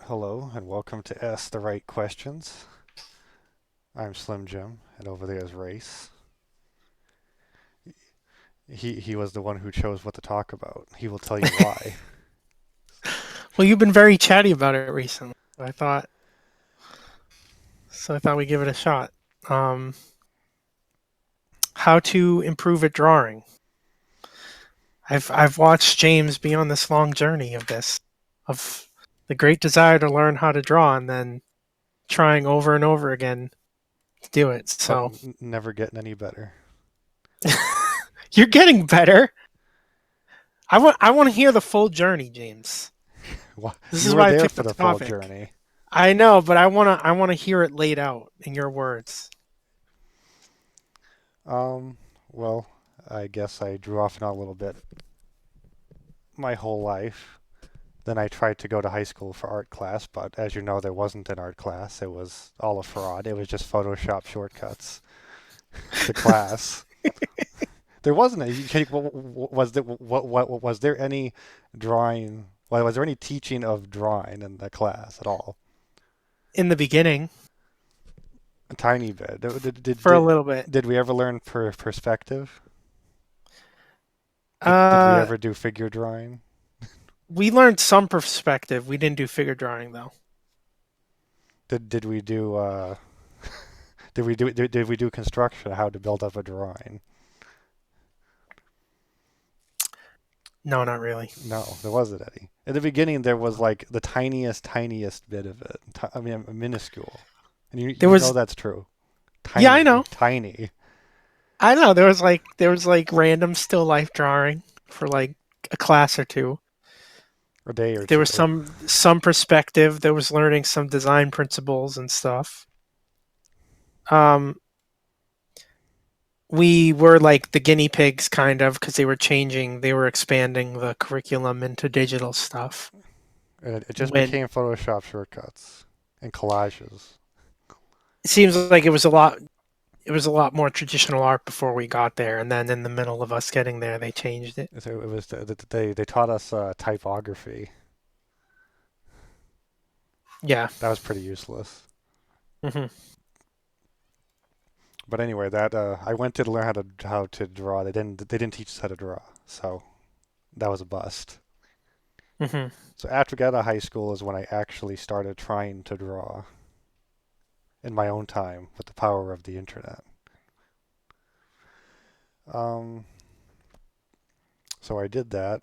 Hello and welcome to Ask the Right Questions. I'm Slim Jim, and over there is Race. He was the one who chose what to talk about. He will tell you why. Well, you've been very chatty about it recently. So I thought we'd give it a shot. Um, how to improve at drawing. I've watched James be on this long journey of the great desire to learn how to draw and then trying over and over again to do it. But So never getting any better. you're getting better. I want to hear the full journey, James. This You is were why I there picked for the the full topic. journey. I know, but I wanna hear it laid out in your words. Um, well, I guess I drew off and on a little bit my whole life. Then I tried to go to high school for art class, but as you know, there wasn't an art class. It was all a fraud. It was just Photoshop shortcuts to class. There wasn't a. Was there what was there any drawing? Was there any teaching of drawing in the class at all? In the beginning, A tiny bit. for a little bit. Did we ever learn perspective? Did we Uh, ever do figure drawing? We learned some perspective. We didn't do figure drawing though. Did we do did we do construction? How to build up a drawing? No, not really. No, there wasn't any. In the beginning, there was like the tiniest bit of it. I mean, minuscule. And There you know was, that's true. yeah, I know. Tiny. I know. There was like random still life drawing for like a class or two. A day or There was two. some perspective. There was learning some design principles and stuff. Um, we were like the guinea pigs kind of because they were expanding the curriculum into digital stuff. And it just When became Photoshop shortcuts and collages. it seems like it was a lot more traditional art before we got there, and then in the middle of us getting there, they changed it. So it was they taught us typography. Yeah. That was pretty useless. Hmm. But anyway, that I went to learn how to draw. They didn't teach us how to draw, so that was a bust. Hmm. So after we got out of high school is when I actually started trying to draw in my own time with the power of the internet. Um, so I did that.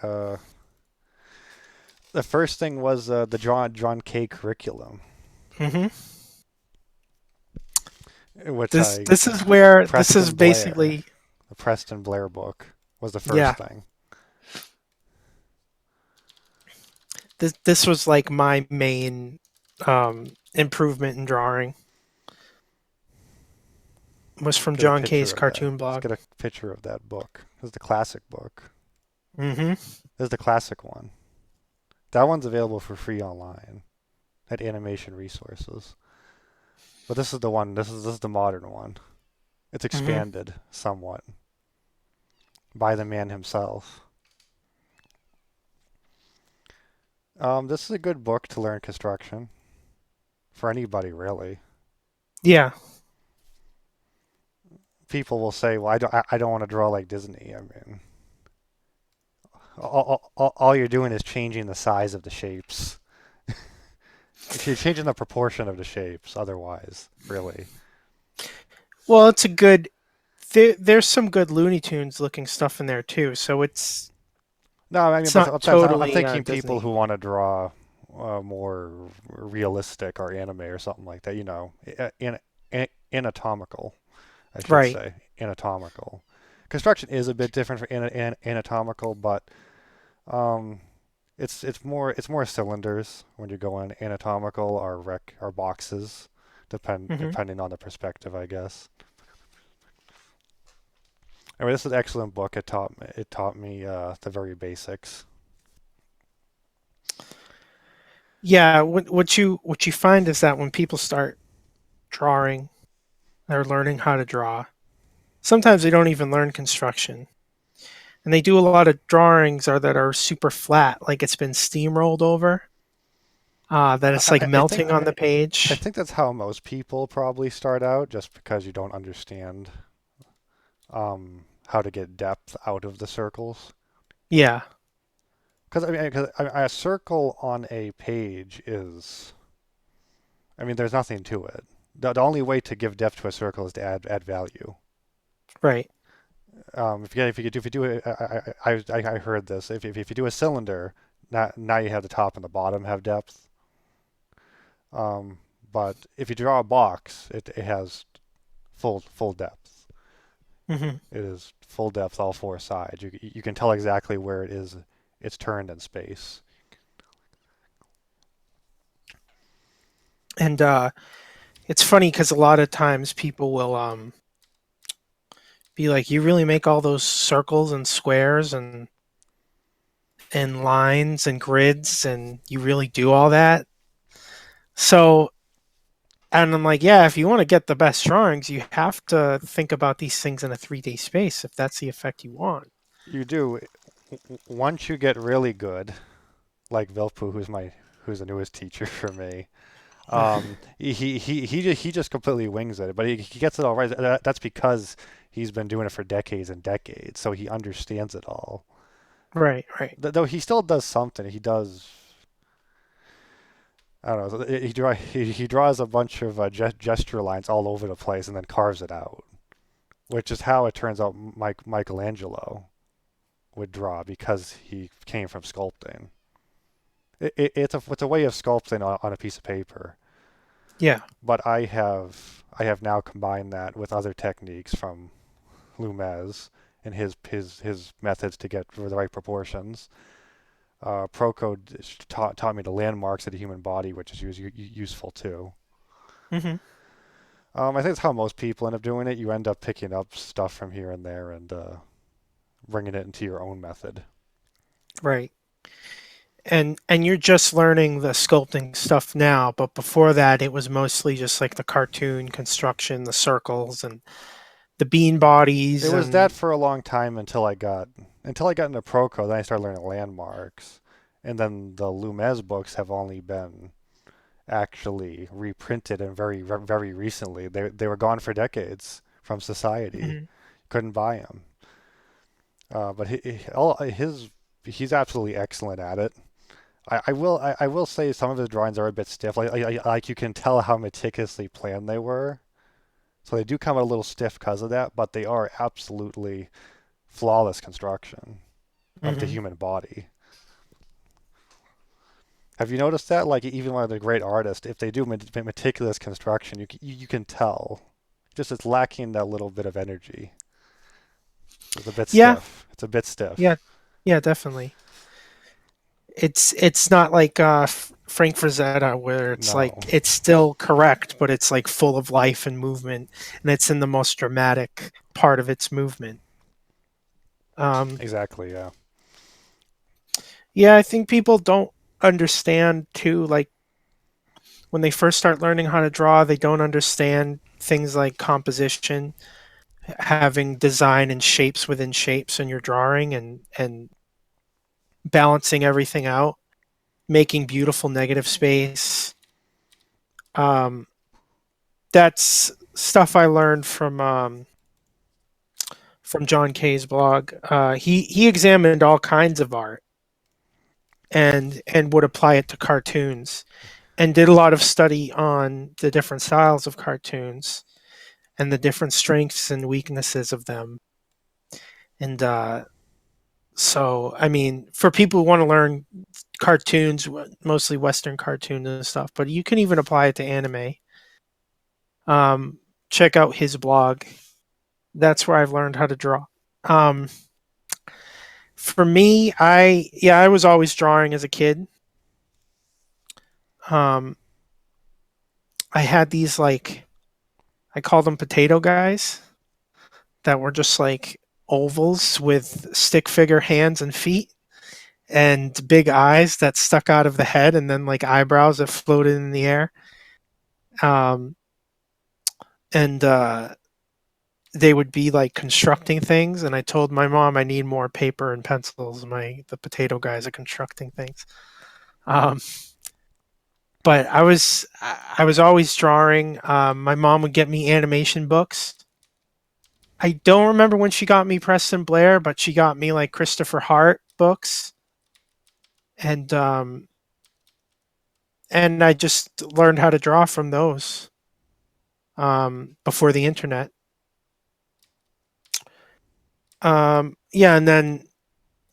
Uh, the first thing was the John K curriculum, Hmm. which This I this is where this is Preston Blair, basically, the Preston Blair book was the yeah. first thing. This was like my main improvement in drawing was Let's from get a John picture K's of that. cartoon Let's blog. get a picture of that book. This is the classic book. Hmm. This is the classic one. That one's available for free online at Animation Resources. But this is the one. This is the modern one. It's Hmm. expanded somewhat by the man himself. This is a good book to learn construction for anybody really. Yeah. People will say, "Well, I don't want to draw like Disney." I mean, all you're doing is changing the size of the shapes. You're changing the proportion of the shapes. Otherwise, really. Well, there's some good Looney Tunes looking stuff in there too. So No, I mean, it's but not sometimes I'm totally thinking people Disney. who want to draw more realistic or anime or something like that. Anatomical, I should Right. say, anatomical. Construction is a bit different for anatomical, but um, it's more cylinders when you go in anatomical or boxes, Hmm. depending on the perspective, I guess. Anyway, this is an excellent book. It taught me the very basics. Yeah. What you find is that when people start drawing, they're learning how to draw. Sometimes they don't even learn construction, and they do a lot of drawings that are super flat, like it's been steamrolled over. that it's like I think melting on the I page. think that's how most people probably start out, just because you don't understand how to get depth out of the circles. Yeah, Because a circle on a page is, I mean, there's nothing to it. The only way to give depth to a circle is to add value. right. If you do it, I heard this. If you do a cylinder, now you have the top and the bottom have depth. Um, but if you draw a box, it has full depth. Hmm. It is full depth all four sides. You can tell exactly where it is. It's turned in space. And it's funny because a lot of times people will be like, "You really make all those circles and squares and lines and grids, and you really do all that?" So, and I'm like, "Yeah, if you want to get the best drawings, you have to think about these things in a 3D space if that's the effect you want." You do. Once you get really good, like Vilpu, who's the newest teacher for me. He just completely wings it, but he gets it all right. That's because he's been doing it for decades and decades, so he understands it all. Right, right. Though he still does something. He does. I don't know. He draws a bunch of gesture lines all over the place and then carves it out, which is how it turns out Michelangelo would draw because he came from sculpting. It's a way of sculpting on a piece of paper. Yeah. But I have now combined that with other techniques from Lumez and his methods to get the right proportions. Proco taught me the landmarks of the human body, which is useful too. Hmm. I think that's how most people end up doing it. You end up picking up stuff from here and there and bringing it into your own method. Right. And you're just learning the sculpting stuff now, but before that it was mostly just like the cartoon construction, the circles and the bean It bodies was that and for a long time until I got into Proco. Then I started learning landmarks, and then the Lumez books have only been actually reprinted and very recently. They were gone for decades from society. Mhm. Couldn't buy them. But he's absolutely excellent at it. I will say some of his drawings are a bit stiff. Like you can tell how meticulously planned they were. So they do come out a little stiff because of that, but they are absolutely flawless construction of the Mhm. human body. Have you noticed that? Like even one of the great artists, if they do meticulous construction, you can tell. Just it's lacking that little bit of energy. It's a bit Yeah, stiff. It's a bit yeah, stiff. yeah, definitely. It's not like Frank Frazetta where it's like No, it's still correct, but it's like full of life and movement, and it's in the most dramatic part of its movement. Um, exactly. Yeah. yeah, I think people don't understand too. Like when they first start learning how to draw, they don't understand things like composition, having design and shapes within shapes in your drawing, and balancing everything out, making beautiful negative space. Um, that's stuff I learned from John Kay's blog. He examined all kinds of art and would apply it to cartoons and did a lot of study on the different styles of cartoons and the different strengths and weaknesses of them. And so, I mean, for people who want to learn cartoons, mostly Western cartoons and stuff, but you can even apply it to anime. Um, check out his blog. That's where I've learned how to draw. Um, for me, I was always drawing as a kid. Um, I had these like I call them potato guys that were just like ovals with stick figure hands and feet and big eyes that stuck out of the head and then like eyebrows that floated in the air. Um, and they would be like constructing things and I told my mom I need more paper and pencils. My the potato guys are constructing things. Um, but I was always drawing. My mom would get me animation books. I don't remember when she got me Preston Blair, but she got me like Christopher Hart books, and I just learned how to draw from those before the internet. Yeah, and then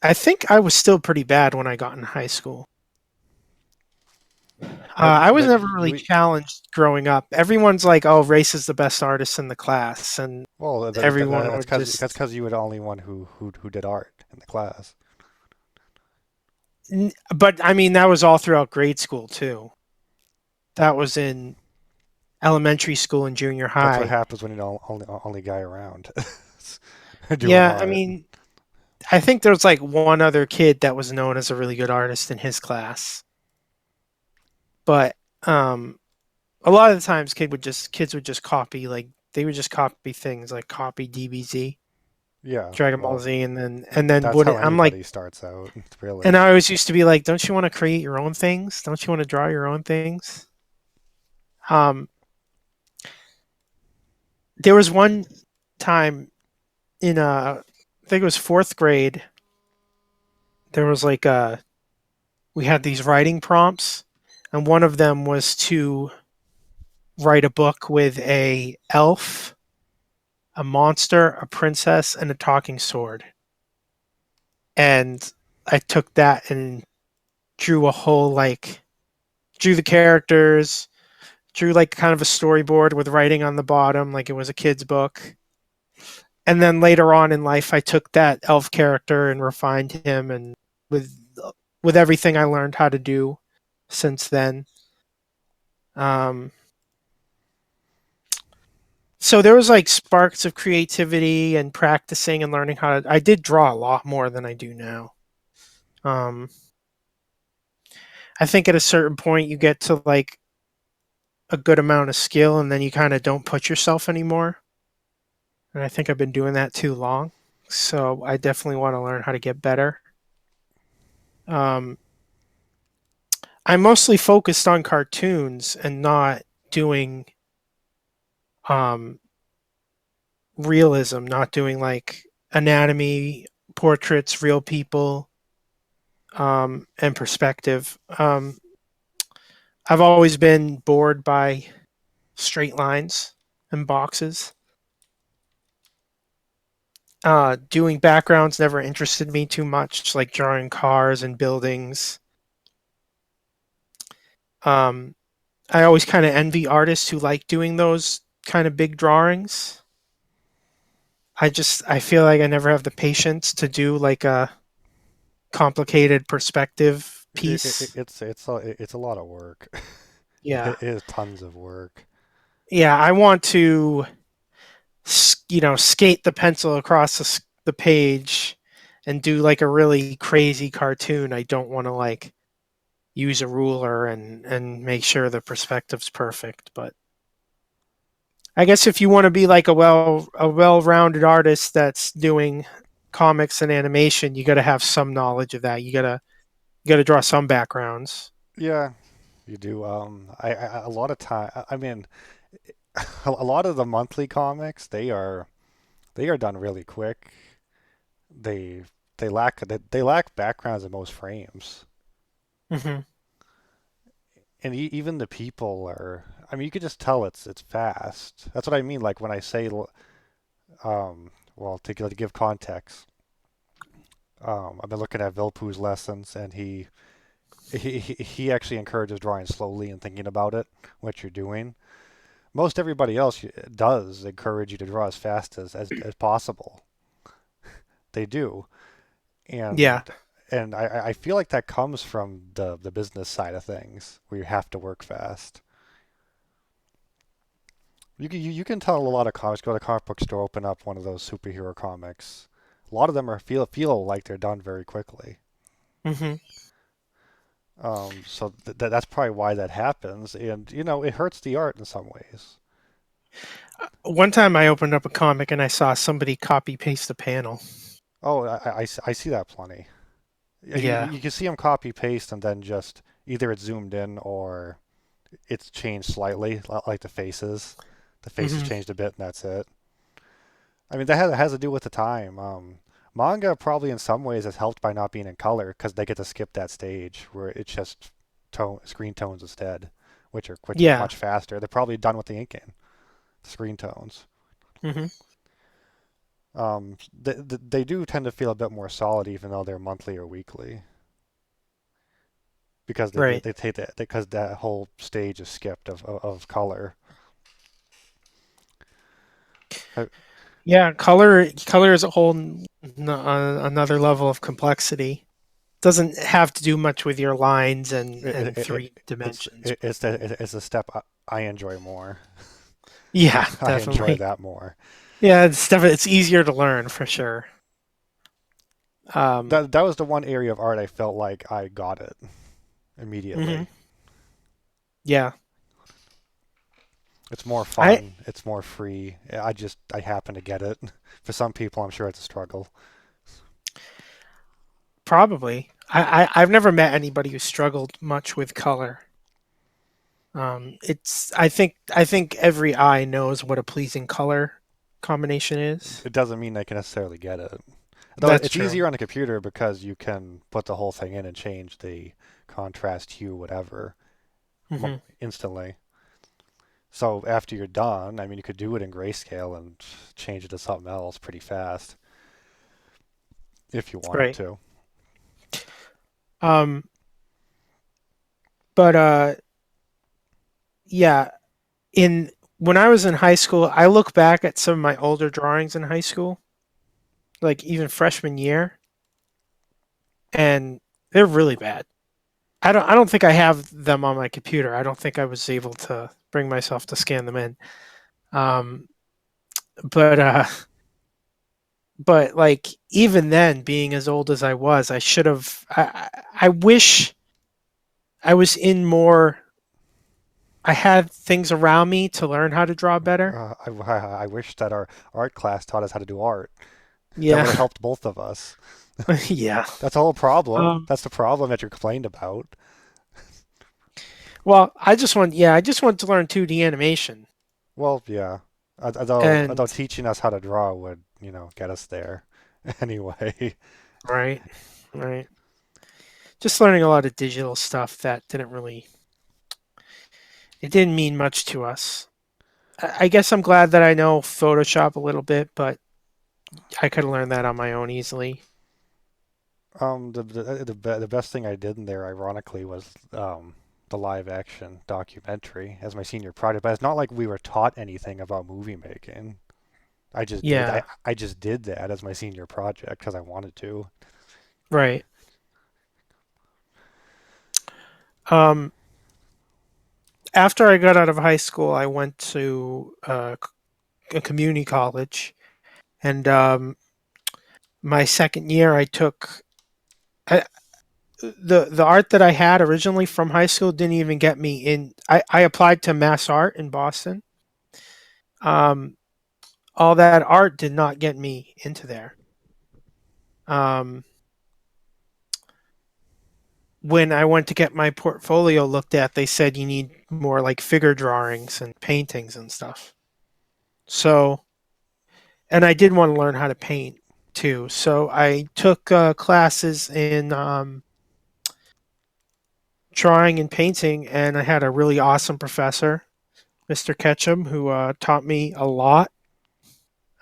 I think I was still pretty bad when I got in high school. I was That never really challenged growing up. Everyone's like, "Oh, Race is the best artist in the class," and well, everyone that's would because just. you were the only one who did art in the class. But I mean, that was all throughout grade school too. That was in elementary school and junior That's what high. happens when you're the only guy around doing Yeah, I art. mean, I think there was like one other kid that was known as a really good artist in his class, but um, a lot of the times kids would just copy like they would just copy things like copy DBZ, Yeah, Dragon Ball well, Z, and then that's would how I'm like, anybody starts out, and really. I always used to be like, don't you want to create your own things? Don't you want to draw your own things? Um, there was one time in I think it was fourth grade. There was like we had these writing prompts, and one of them was to write a book with a elf, a monster, a princess, and a talking sword. And I took that and drew a whole like drew the characters, drew like kind of a storyboard with writing on the bottom, like it was a kid's book. And then later on in life, I took that elf character and refined him, and with with everything I learned how to do since then. Um, so there was like sparks of creativity and practicing and learning how to. I did draw a lot more than I do now. Um, I think at a certain point you get to like a good amount of skill, and then you kind of don't push yourself anymore. And I think I've been doing that too long. So I definitely want to learn how to get better. Um, I'm mostly focused on cartoons and not doing um, realism, not doing like anatomy, portraits, real people, and perspective. I've always been bored by straight lines and boxes. Doing backgrounds never interested me too much, like drawing cars and buildings. Um, I always kind of envy artists who like doing those kind of big drawings. I feel like I never have the patience to do like a complicated perspective piece. It's a lot of work. Yeah. It is tons of work. Yeah, I want to skate the pencil across the page and do like a really crazy cartoon. I don't want to like use a ruler and make sure the perspective's perfect, but I guess if you want to be like a well-rounded artist that's doing comics and animation, you got to have some knowledge of that. You got to draw some backgrounds. Yeah, you do. A lot of time. I mean, a lot of the monthly comics they are done really quick. They they lack backgrounds in most frames, Hmm. and even the people are. I mean, you could just tell it's fast. That's what I mean. Like when I say, well, to give context, I've been looking at Vilpoo's lessons, and he actually encourages drawing slowly and thinking about it, what you're doing. Most everybody else does encourage you to draw as fast as possible. They do, Yeah. and I feel like that comes from the business side of things, where you have to work fast. You can tell a lot of comics. Go to the comic book store, open up one of those superhero comics. A lot of them are feel like they're done very quickly. Hmm. So that's probably why that happens, and you know it hurts the art in some ways. One time I opened up a comic and I saw somebody copy paste a panel. Oh, I see that plenty. Yeah. You can see them copy paste and then just either it's zoomed in or it's changed slightly, like the faces. The faces Hmm. changed a bit, and that's it. I mean, that has to do with the time. Manga probably in some ways is helped by not being in color because they get to skip that stage where it's just screen tones instead, which are Yeah. much faster. They're probably done with the inking, screen tones. Hmm. They do tend to feel a bit more solid even though they're monthly or weekly because Right. they take that because that whole stage is skipped of color. Uh, Yeah. Color is a whole another level of complexity. Doesn't have to do much with your lines and three dimensions. it's a step I enjoy more. Yeah, I enjoy definitely. that more. Yeah, it's easier to learn for sure. That was the one area of art I felt like I got it Hmm. immediately. Yeah. It's more I fun. It's more free. I happen to get it. For some people, I'm sure it's a struggle. Probably. I've never met anybody who struggled much with color. It's I think every eye knows what a pleasing color combination is. It doesn't mean they can necessarily get it. Though That's it's true. easier on the computer because you can put the whole thing in and change the contrast, hue, whatever Hmm. instantly. So after you're done, I mean, you could do it in grayscale and change it to something else pretty fast if you wanted Right. to. Um, but yeah, in when I was in high school, I look back at some of my older drawings in high school, like even freshman year, and they're really bad. I don't think I have them on my computer. I don't think I was able to bring myself to scan them in. Um, but like even then, being as old as I was, I should have. I wish I was in more. I had things around me to learn how to draw better. I wish that our art class taught us how to do art. That would have Yeah, helped both of us. yeah. That's the whole problem. Um, That's the problem that you're complained about. well, I just want to learn 2D animation, Well, yeah. Although and teaching us how to draw would, get us there anyway. right, right. Just learning a lot of digital stuff that didn't really. It didn't mean much to us. I guess I'm glad that I know Photoshop a little bit, but I could have learned that on my own easily. The best thing I did in there, ironically, was the live action documentary as my senior project. But it's not like we were taught anything about movie making. I just did. Yeah, I just did that as my senior project because I wanted to. right. Um, After I got out of high school, I went to a community college, and my second year, I took I, the art that I had originally from high school didn't even get me in. I applied to Mass Art in Boston. Um, all that art did not get me into there. Um, when I went to get my portfolio looked at, they said you need more like figure drawings and paintings and stuff. So, and I did want to learn how to paint too. So I took classes in drawing and painting, and I had a really awesome professor, Mr. Ketchum, who taught me a lot.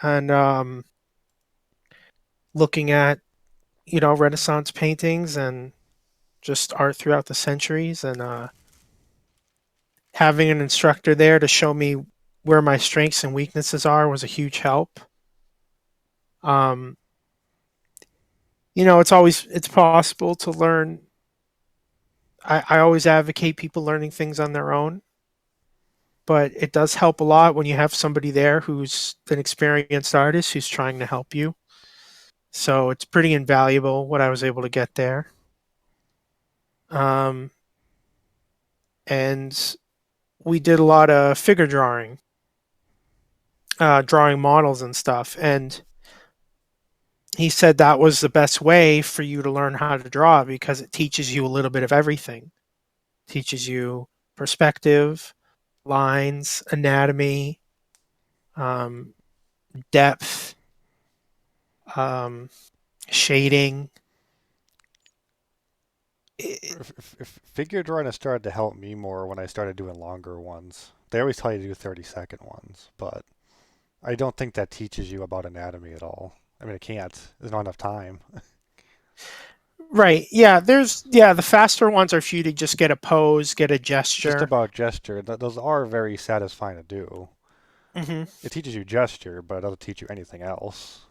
And looking at Renaissance paintings and just art throughout the centuries, and having an instructor there to show me where my strengths and weaknesses are was a huge help. Um, it's possible to learn. I always advocate people learning things on their own, but it does help a lot when you have somebody there who's an experienced artist who's trying to help you. So it's pretty invaluable what I was able to get there. Um, and we did a lot of figure drawing, drawing models and stuff. And he said that was the best way for you to learn how to draw because it teaches you a little bit of everything. Teaches you. perspective, lines, anatomy, um, depth, um, shading. It- Figure drawing has started to help me more when I started doing longer ones. They always tell you to do 30-second ones, but I don't think that teaches you about anatomy at all. I mean, it can't. There's not enough time. right. Yeah. The faster ones are for you to just get a pose, get a Just gesture. about gesture. Those are very satisfying to do. Hmm. It teaches you gesture, but it doesn't teach you anything else.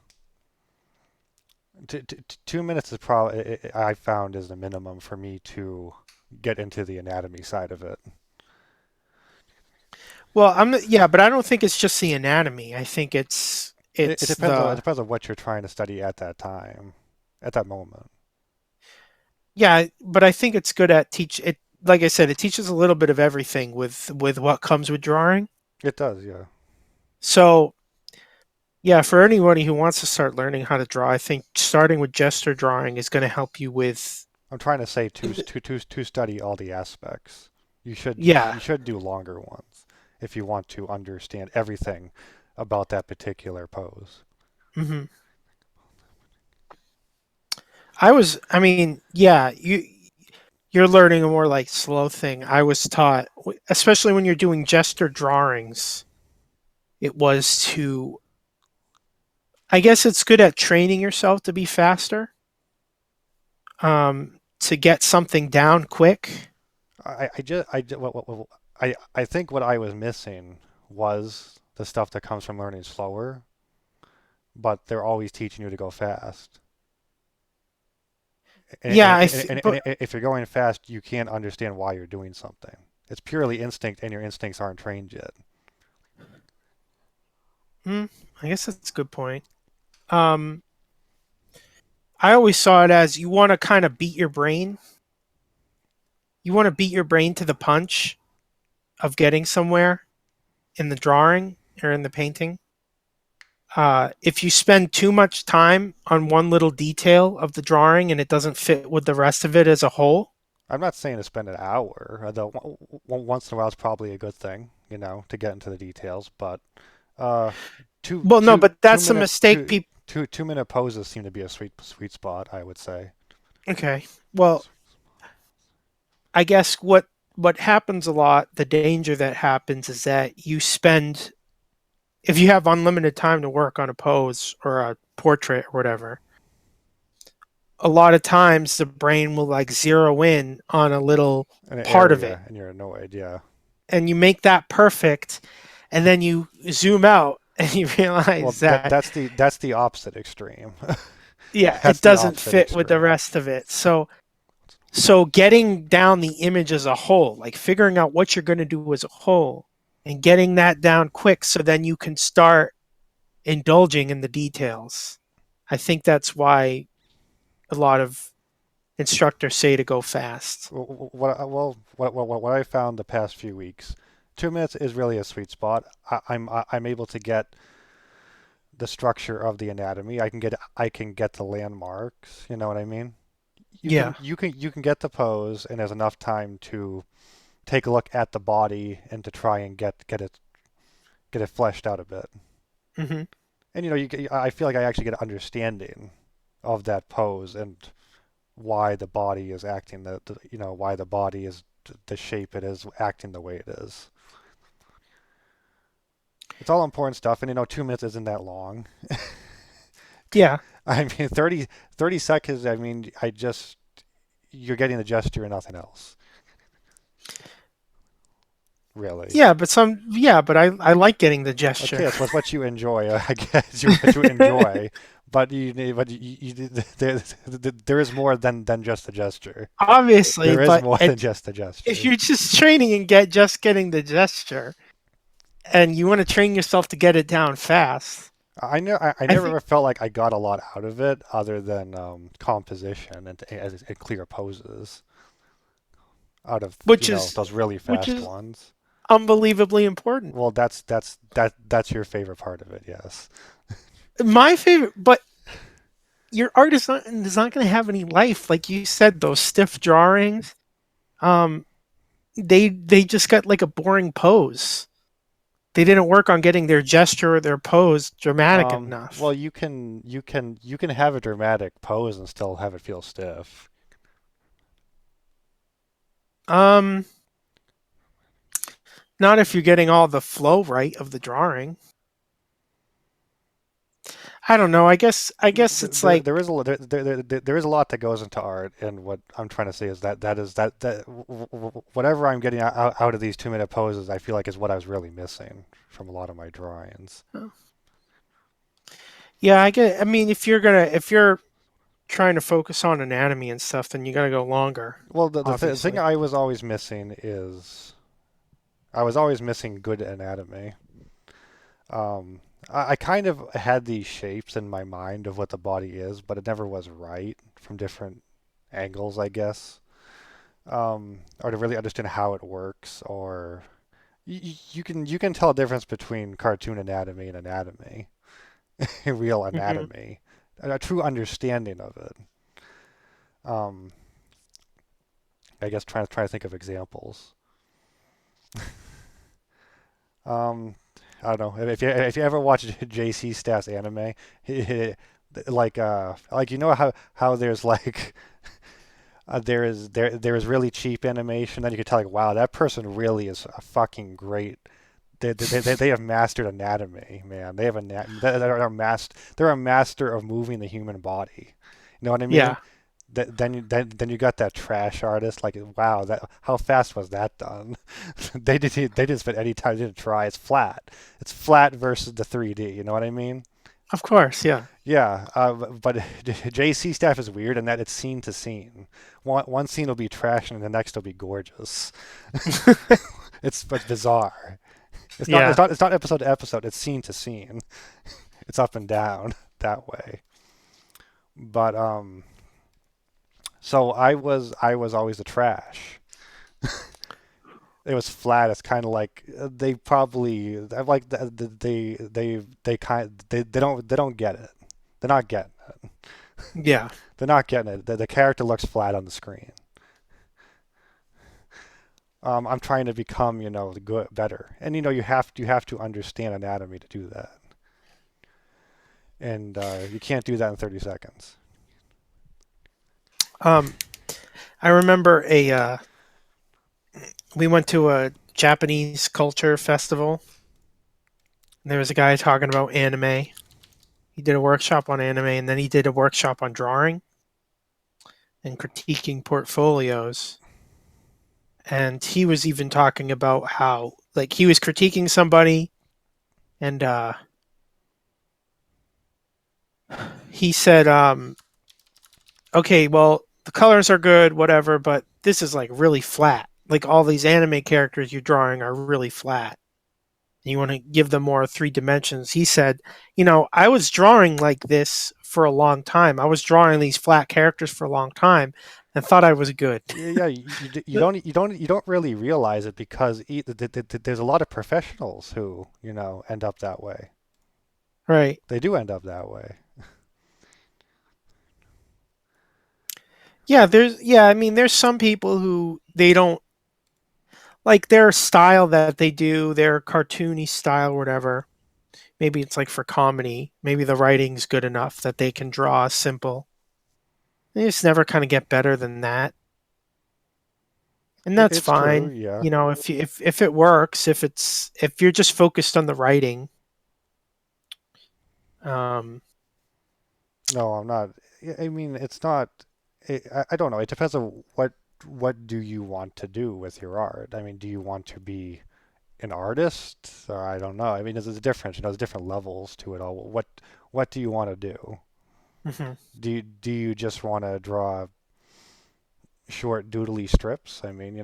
2 minutes is probably I found is the minimum for me to get into the anatomy side of it. Well, yeah, but I don't think it's just the anatomy. I think It it's depends on the what you're trying to study at that time, at that moment. yeah, but I think it's good at teach it. Like I said, it teaches a little bit of everything with what comes with drawing. It does, yeah. So yeah, for anybody who wants to start learning how to draw, I think starting with gesture drawing is going to help you with. I'm trying to say to study all the aspects. Yeah. You should do longer ones if you want to understand everything about that particular pose. Hmm. I mean, yeah, you're learning a more like slow thing. I was taught, especially when you're doing gesture drawings, it was to. I guess it's good at training yourself to be faster, to get something down quick. I think what I was missing was the stuff that comes from learning slower, but they're always teaching you to go fast. Yeah, And if you're going fast, you can't understand why you're doing something. It's purely instinct, and your instincts aren't trained yet. hmm, I guess that's a good point. Um, I always saw it as you want to kind of beat your brain. You want to beat your brain to the punch of getting somewhere in the drawing or in the painting. If you spend too much time on one little detail of the drawing and it doesn't fit with the rest of it as a whole, I'm not saying to spend an hour, although once in a while it's probably a good thing, to get into the details. But uh, two well, no, two but two that's a minute mistake. People. 2 minute poses seem to be a sweet spot, I would say. Okay. Well, I guess what happens a lot, the danger that happens is that you spend if you have unlimited time to work on a pose or a portrait or whatever, a lot of times the brain will like zero in on a little In an part of it area, and you're annoyed, yeah. and you make that perfect and then you zoom out and you Well, realize that that's the opposite extreme. yeah, it That's the doesn't opposite fit with the extreme. rest of it. So getting down the image as a whole, like figuring out what you're going to do as a whole and getting that down quick so then you can start indulging in the details. I think that's why a lot of instructors say to go fast. What I found the past few weeks, 2 minutes is really a sweet spot. I'm able to get the structure of the anatomy. I can get the landmarks. You know what I mean? Yeah. You can get the pose, and there's enough time to take a look at the body and to try and get it fleshed out a bit. Hmm. And I feel like I actually get an understanding of that pose and why the body is acting why the body is the shape it is acting the way it is. It's all important stuff, and 2 minutes isn't that long. Yeah. I mean, 30 seconds. I mean, you're getting the gesture and nothing else, really. But I like getting the Okay, gesture. it's what you enjoy. I guess what you enjoy, there is more than just the gesture. Obviously, There is but more than just the if gesture. you're just training and just getting the gesture and you want to train yourself to get it down fast, I I never think ever felt like I got a lot out of it other than composition and clear poses out of which is those really which fast is ones. unbelievably important. Well, that's your favorite part of it, yes. My favorite, but your art is not going to have any life, like you said. Those stiff drawings. Um, they just got like a boring pose. They didn't work on getting their gesture or their pose dramatic Well, enough. you can have a dramatic pose and still have it feel stiff. Um, Not if you're getting all the flow right of the drawing. I don't know. I guess it's like There is a lot that goes into art, and what I'm trying to say is whatever I'm getting out of these 2 minute poses, I feel like is what I was really missing from a lot of my drawings. yeah, I mean if you're trying to focus on anatomy and stuff, then you got to go longer, Well, the thing obviously. I was always missing is I was always missing good anatomy. Um, I kind of had these shapes in my mind of what the body is, but it never was right from different angles, I guess. Or to really understand how it works, or you can tell a difference between cartoon anatomy and anatomy, real Hmm. anatomy, a true understanding of it. Um, I guess trying to think of examples. Um, I don't know if you ever watch JC Staff's anime, like you know how there's like there is really cheap animation, then you could tell like wow, that person really is a fucking great. They have mastered anatomy, man. They have they're a master of moving the human body. You know what I mean? Yeah, Then you got that trash artist. Like, wow, that how fast was that done? They didn't spend any time. They didn't try. It's flat. It's flat versus the 3D. You know what I mean? of course. Yeah. Yeah, but JC Staff is weird in that it's scene to scene. One scene will be trash and the next will be gorgeous. It's bizarre. Yeah. It's not episode to episode. It's scene to scene. It's up and down that way. But so I was always the trash. It was flat. It's kind of like they probably I like they don't get it. They're not getting it. Yeah. They're not getting it. The character looks flat on the screen. I'm trying to become, the good, better, and you have to understand anatomy to do that, and you can't do that in 30 seconds. Um, I remember we went to a Japanese culture festival. And there was a guy talking about anime. He did a workshop on anime, and then he did a workshop on drawing and critiquing portfolios. And he was even talking about how, like, he was critiquing somebody, and he said, "Okay, well, the colors are good, whatever, but this is like really flat. Like all these anime characters you're drawing are really flat. And you want to give them more 3 dimensions." He said, I was drawing like this for a long time. I was drawing these flat characters for a long time and thought I was good. Yeah, you don't really realize it because there's a lot of professionals who end up that way. Right. They do end up that way. Yeah, I mean there's some people who they don't like their style that they do, their cartoony style or whatever. Maybe it's like for comedy. Maybe the writing's good enough that they can draw simple. They just never kind of get better than that. And that's It's true, fine. yeah. If it works, if you're just focused on the writing, um, No, I'm not. I mean, it's not. I don't know. It depends on what do you want to do with your art. I mean, do you want to be an artist? Or I don't know. I mean, there's a difference. There's different levels to it all. What do you want to do? mhm. Do you just want to draw short doodly strips? I mean,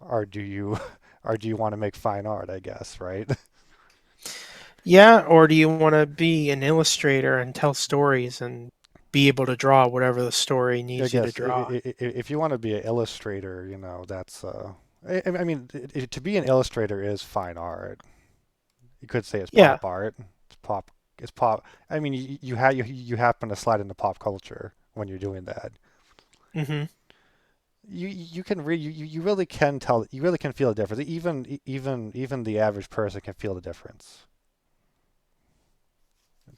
or do you or do you want to make fine art, I guess, right? Yeah, or do you want to be an illustrator and tell stories and be able to draw whatever the story I needs you to guess draw? if you want to be an illustrator, that's I mean, to be an illustrator is fine art. You could say it's Yeah. pop art. It's pop. It's pop. I mean, you happen to slide into pop culture when you're doing that. Hmm. you can you really can tell, you really can feel the difference. Even the average person can feel the difference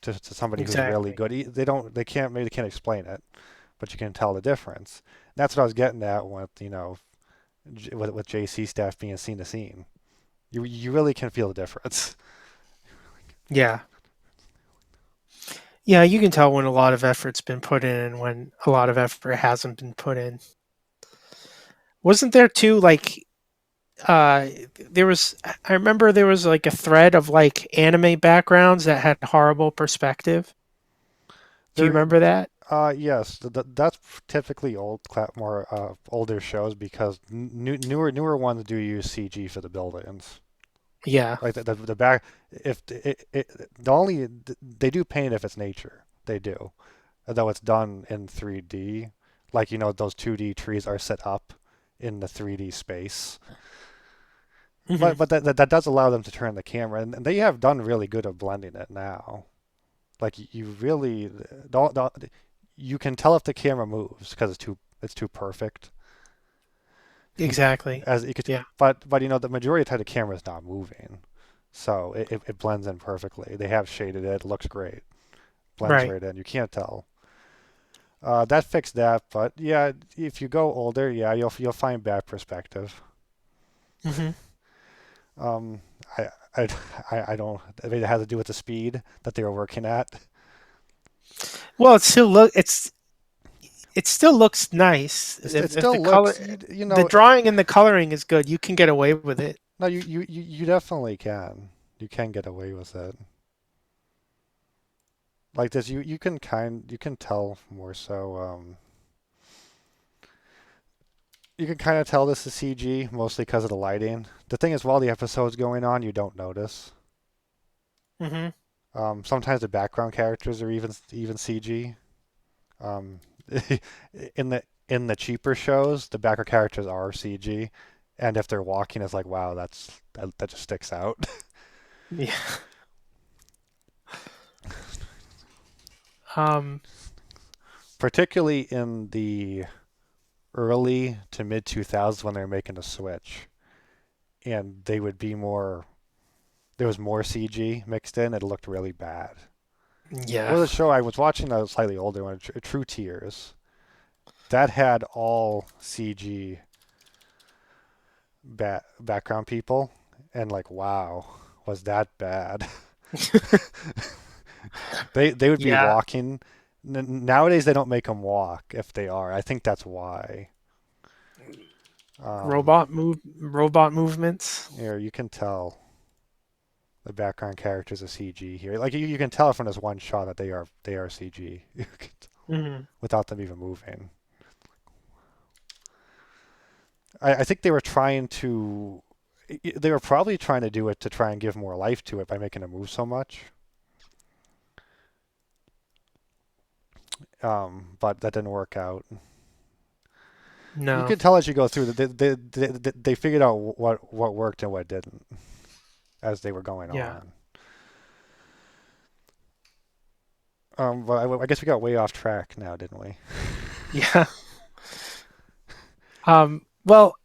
to somebody who's really Exactly. good. They can't, maybe they can't explain it, but you can tell the difference. That's what I was getting at with, with JC staff being scene to scene. You really can feel the difference. Yeah. Yeah, you can tell when a lot of effort's been put in and when a lot of effort hasn't been put in. Wasn't there too like uh there was I remember there was like a thread of like anime backgrounds that had horrible perspective. Do you There, remember that? yes, that's typically more older shows because newer ones do use CG for the buildings. Yeah. Like the back, if the only they do paint if it's nature, they do, though it's done in 3D. Like those 2D trees are set up in the 3D space. Hmm. But that does allow them to turn the camera, and they have done really good at blending it now. Like you really don't you can tell if the camera moves because it's too perfect. Exactly. As you could, Yeah. but the majority of the time the camera's not moving, so it blends in perfectly. They have shaded it, it looks great, blends Right. right in. You can't tell. That fixed that, but yeah, if you go older, yeah, you'll find bad perspective. Hmm. Um, I I I don't. I mean, it has to do with the speed that they were working at. Well, it still looks nice It if the still color looks, the drawing and the coloring is good. You can get away with it. no, you definitely can. You can get away with it. Like this, you can tell more so. You can kind of tell this is CG mostly because of the lighting. The thing is, while the episode's going on, you don't notice. Hmm. Sometimes the background characters are even CG. Um, in the cheaper shows, the background characters are CG, and if they're walking, it's like, wow, that just sticks out. Yeah. Um. Particularly in the early to mid 2000s when they were making a Switch, and they would be more. There was more CG mixed in. It looked really bad. What Yeah. was the show I was watching? A slightly older one, True Tears. That had all CG background people, and like, wow, was that bad? They would be Yeah. walking. Nowadays, they don't make them walk if they are. I think that's why. Um, Robot movements. you can tell the background characters are CG here. Like you can tell from this one shot that they are CG Hmm. without them even moving. I think they were trying to. They were probably trying to do it to try and give more life to it by making it move so much. But that didn't work out. You No. can tell as you go through that they figured out what worked and what didn't as they were going Yeah. on. But I guess we got way off track now, didn't we? Yeah. Well,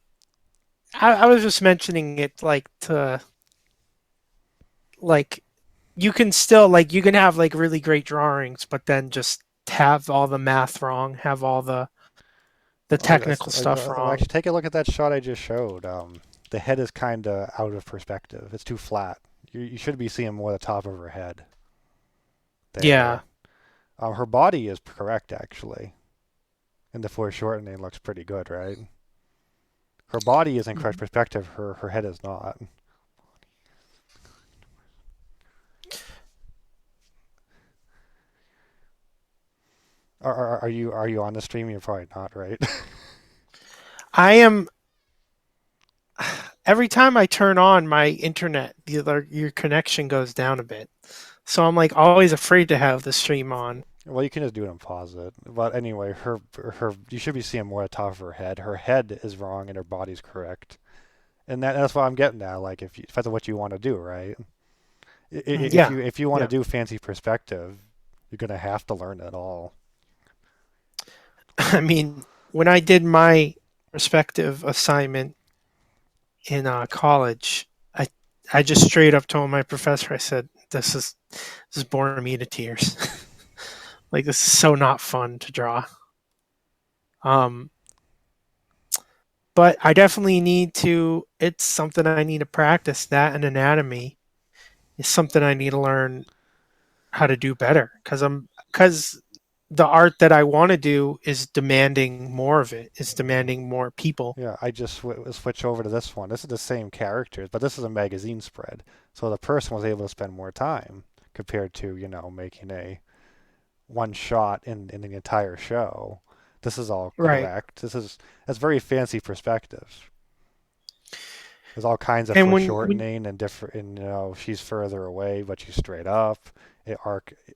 I was just mentioning it like to like you can still like you can have like really great drawings, but then just have all the math wrong, have all the technical stuff wrong. Actually, take a look at that shot I just showed. The head is kind of out of perspective. It's too flat. You should be seeing more the top of her head Yeah. there. Her body is correct actually, and the foreshortening looks pretty good, right? Her body is in correct Mhm. perspective. Her head is not. Are you on the stream? You're probably not, right? I am every time I turn on my internet, your connection goes down a bit. So I'm like always afraid to have the stream on. Well, you can just do it and pause it. But anyway, her you should be seeing more at the top of her head. Her head is wrong and her body's correct. And that's what I'm getting at. Like if that's what you want to do, right? If Yeah. you want to Yeah. do fancy perspective, you're gonna have to learn it all. I mean, when I did my perspective assignment in college, I just straight up told my professor, I said, this is boring me to tears. Like this is so not fun to draw. Um, but I definitely need to. It's something I need to practice. That and anatomy is something I need to learn how to do better because the art that I want to do is demanding more of it. Is demanding more people. Yeah, I just switch over to this one. This is the same characters, but this is a magazine spread. So the person was able to spend more time compared to, making a one shot in the entire show. This is all Right. correct. That's very fancy perspective. There's all kinds of And when foreshortening and different, and she's further away, but she's straight up.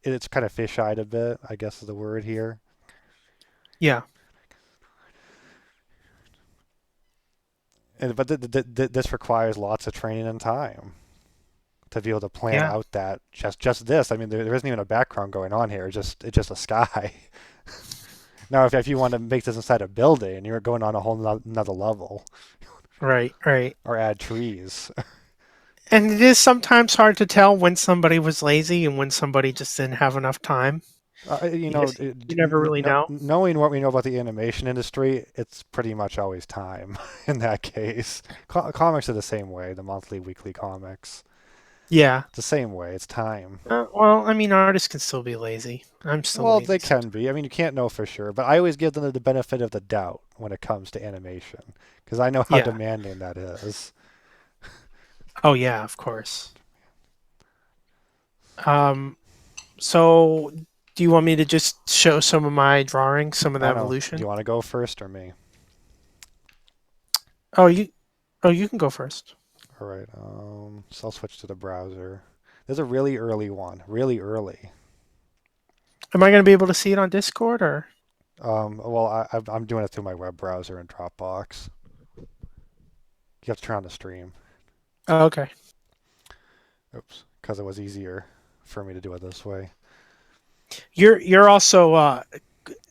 It's kind of fish-eyed a bit, I guess is the word here. yeah, But this requires lots of training and time to be able to plan yeah, out that just this. I mean, there isn't even a background going on here. It's just a sky. Now, if you want to make this inside a building, you're going on a whole another level, right, right. or add trees. And it is sometimes hard to tell when somebody was lazy and when somebody just didn't have enough time. You guess you never really know. Knowing what we know about the animation industry, it's pretty much always time in that case. Comics are the same way, the monthly, weekly comics. Yeah. It's the same way. It's time. Well, I mean, artists can still be lazy. I'm still Well, they lazy can sometimes. be. I mean, you can't know for sure, but I always give them the benefit of the doubt when it comes to animation because I know how Yeah. demanding that is. Oh yeah, of course. Um, so do you want me to just show some of my drawings, some of I the don't know. Do evolution? you want to go first or me? Oh, you can go first. All right. So I'll switch to the browser. There's a really early one. Really early. Am I going to be able to see it on Discord or? Well, I'm doing it through my web browser in Dropbox. You have to turn on the stream. Oh, okay. Oops, because it was easier for me to do it this way. You're also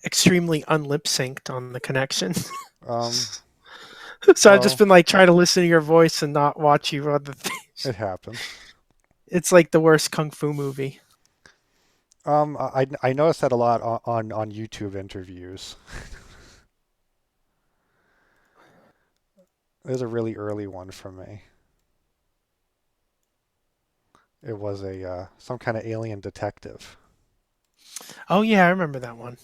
extremely unlip synced on the connection. Um, So I've just well, been like trying to listen to your voice and not watch you on the things. it happens. It's like the worst kung fu movie. I noticed that a lot on YouTube interviews. There's a really early one for me. It was a some kind of alien detective. Oh yeah, I remember that one.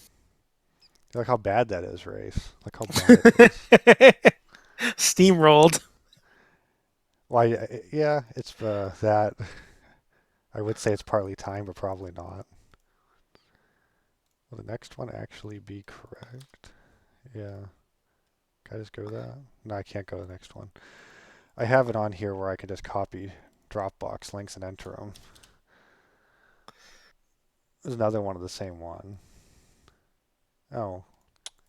Look how bad that is, Race. Look how bad it is. Steamrolled. Why? Yeah, it's that. I would say it's partly time, but probably not. Will the next one actually be correct? Yeah. Can I just go to that? No, I can't go to the next one. I have it on here where I can just copy Dropbox links and enter them. There's another one of the same one. Oh,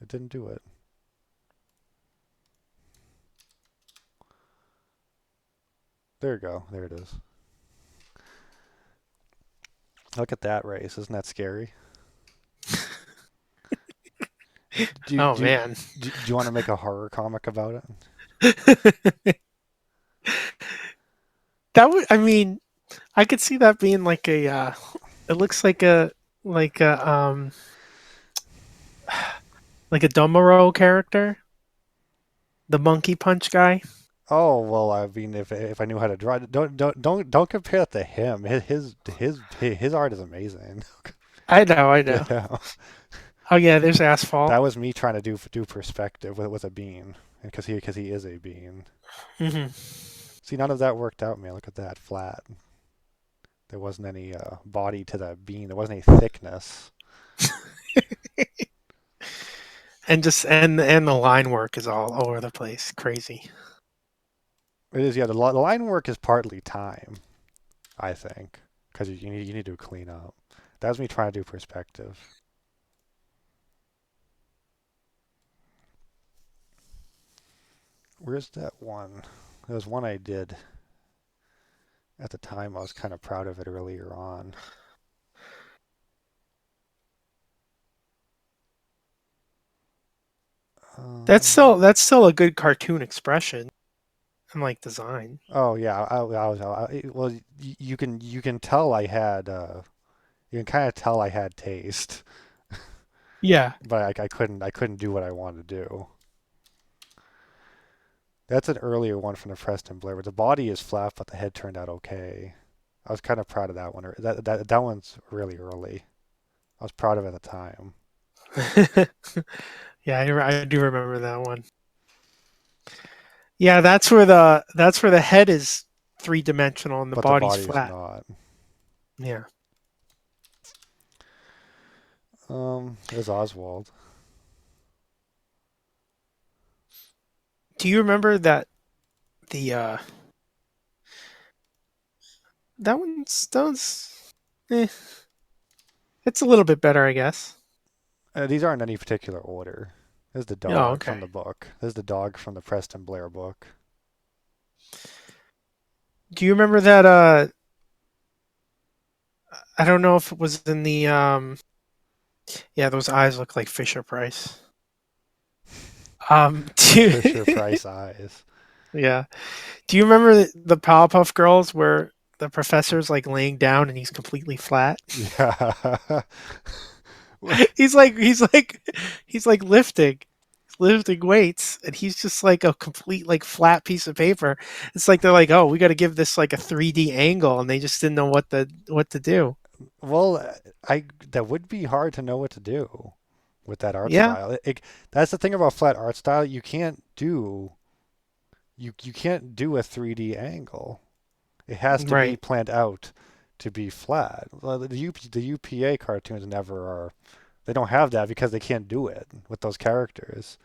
it didn't do it. There you go. There it is. Look at that, Race. Isn't that scary? Do you, Oh do you, man. do you want to make a horror comic about it? That would I mean, I could see that being like a it looks like a like a Domaro character, the monkey punch guy. Oh well, I mean, if I knew how to draw, don't compare it to him. His art is amazing. I know. Yeah, Oh yeah, there's asphalt. that was me trying to do perspective with a bean, because he is a bean. Hmm. See, none of that worked out, man. Look at that, flat. There wasn't any body to that bean. There wasn't any thickness. And just and the line work is all over the place. Crazy. It is, yeah. The line work is partly time, I think, because you need to clean up. That was me trying to do perspective. Where's that one? There was one I did at the time. I was kind of proud of it earlier on. That's still a good cartoon expression and like design. Oh yeah, well, you can tell I had you can kind of tell I had taste, Yeah. but I couldn't do what I wanted to do. That's an earlier one from the Preston Blair, where the body is flat, but the head turned out okay. I was kind of proud of that one. That one's really early. I was proud of it at the time, Yeah, I do remember that one. Yeah, that's where the head is three-dimensional and the but the body's body's flat. not. Yeah. There's Oswald. Do you remember that the that one's eh, it's a little bit better, I guess. These aren't in any particular order. There's the Oh, dog okay. from the book. There's the dog from the Preston Blair book. Do you remember that I don't know if it was in the yeah, those eyes look like Fisher Price. Fisher Price eyes. Yeah. Do you remember the Powerpuff Girls where the professor's like laying down and he's completely flat? Yeah. He's like he's like lifting weights and he's just like a complete like flat piece of paper. It's like they're like, "Oh, we got to give this like a 3D angle," and they just didn't know what to do. Well, I that would be hard to know what to do with that art Yeah, style. That's the thing about flat art style. You can't do a 3D angle. It has to be right. planned out to be flat. Well, the UPA cartoons never are. They don't have that because they can't do it with those characters.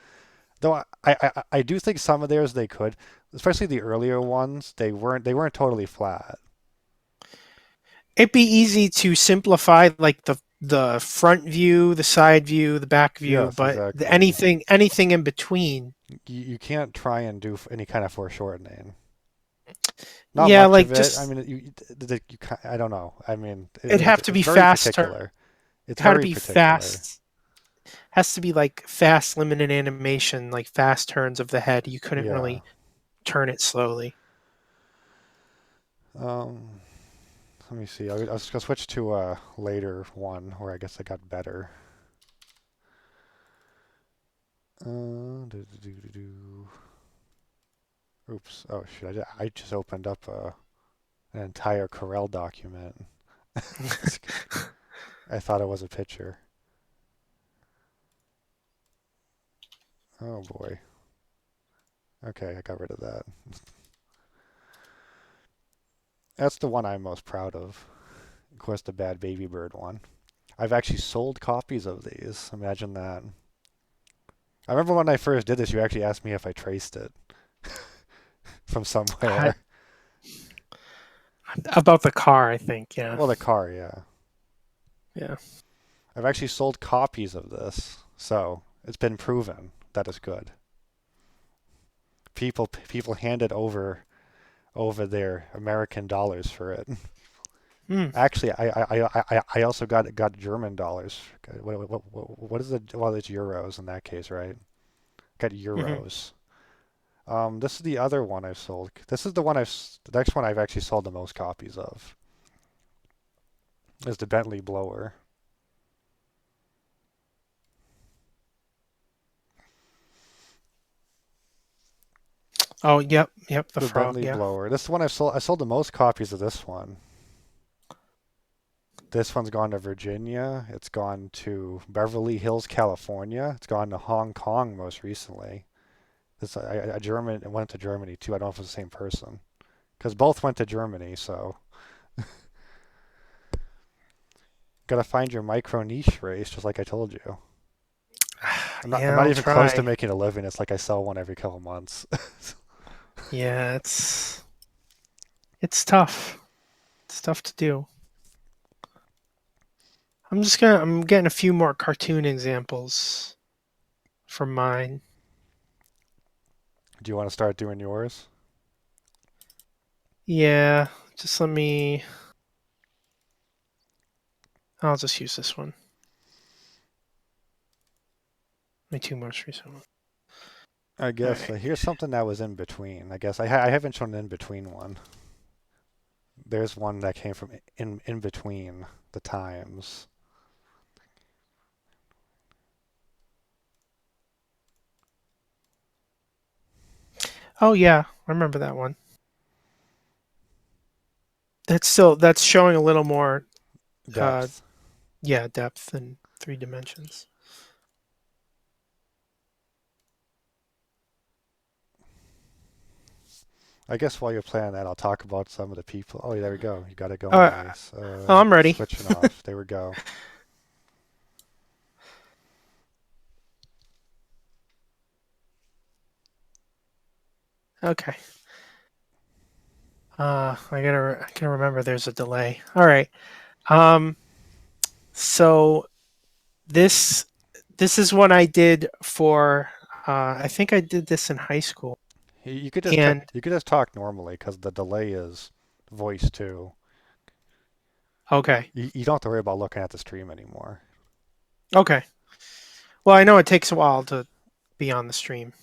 Though I do think some of theirs they could, especially the earlier ones. They weren't totally flat. It'd be easy to simplify like the front view, the side view, the back view, Yes, but exactly. anything in between. You can't try and do any kind of foreshortening. Not Yeah, much like of it. I just mean, I don't know. I mean, it'd have to it's be very fast turn. particular. It's Got to very be particular. fast. Has to be like fast limited animation, like fast turns of the head. You couldn't Yeah. really turn it slowly. Um, Let me see. I was gonna switch to a later one where I guess I got better. Do. Oops. Oh shit. I just opened up an entire Corel document. I thought it was a picture. Oh boy. Okay, I got rid of that. That's the one I'm most proud of. Of course, the Bad Baby Bird one. I've actually sold copies of these. Imagine that. I remember when I first did this, you actually asked me if I traced it from I, somewhere. about the car, I think. Yeah, Well, the car, yeah. yeah. I've actually sold copies of this, so it's been proven that it's good. People handed over their American dollars for it. Hmm. Actually, I also got German dollars. What is it? Well, it's euros in that case, right? Got Hmm. euros. This is the other one I've sold. This is the one the next one I've actually sold the most copies of. Is the Bentley blower. Oh, yep, yep. The The frog. Bentley Yeah. blower. This is the one I've sold. I sold the most copies of this one. This one's gone to Virginia. It's gone to Beverly Hills, California. It's gone to Hong Kong most recently. This a German. It went to Germany too. I don't know if it's the same person because both went to Germany. So gotta find your micro niche race, just like I told you. I'm Yeah, not I'll even close to try. making a living. It's like I sell one every couple months. Yeah, it's tough. It's tough to do. I'm getting a few more cartoon examples from mine. Do you want to start doing yours? Yeah, just let me. I'll just use this one. My two most recent ones. I All guess right. here's something that was in between. I guess I haven't shown an in between one. There's one that came from in between the times. Oh yeah, I remember that one. That's showing a little more uh Depth. yeah, depth in 3 dimensions. I guess while you're playing that, I'll talk about some of the people. Oh, there we go. You got it going Uh, nice. oh, I'm ready. Switching off. There we go. Okay. I gotta remember there's a delay. All right. Um, so this this is one I did for I think I did this in high school. You could just And you could just talk normally because the delay is voice too. okay. You don't have to worry about looking at the stream anymore. Okay. Well, I know it takes a while to be on the stream.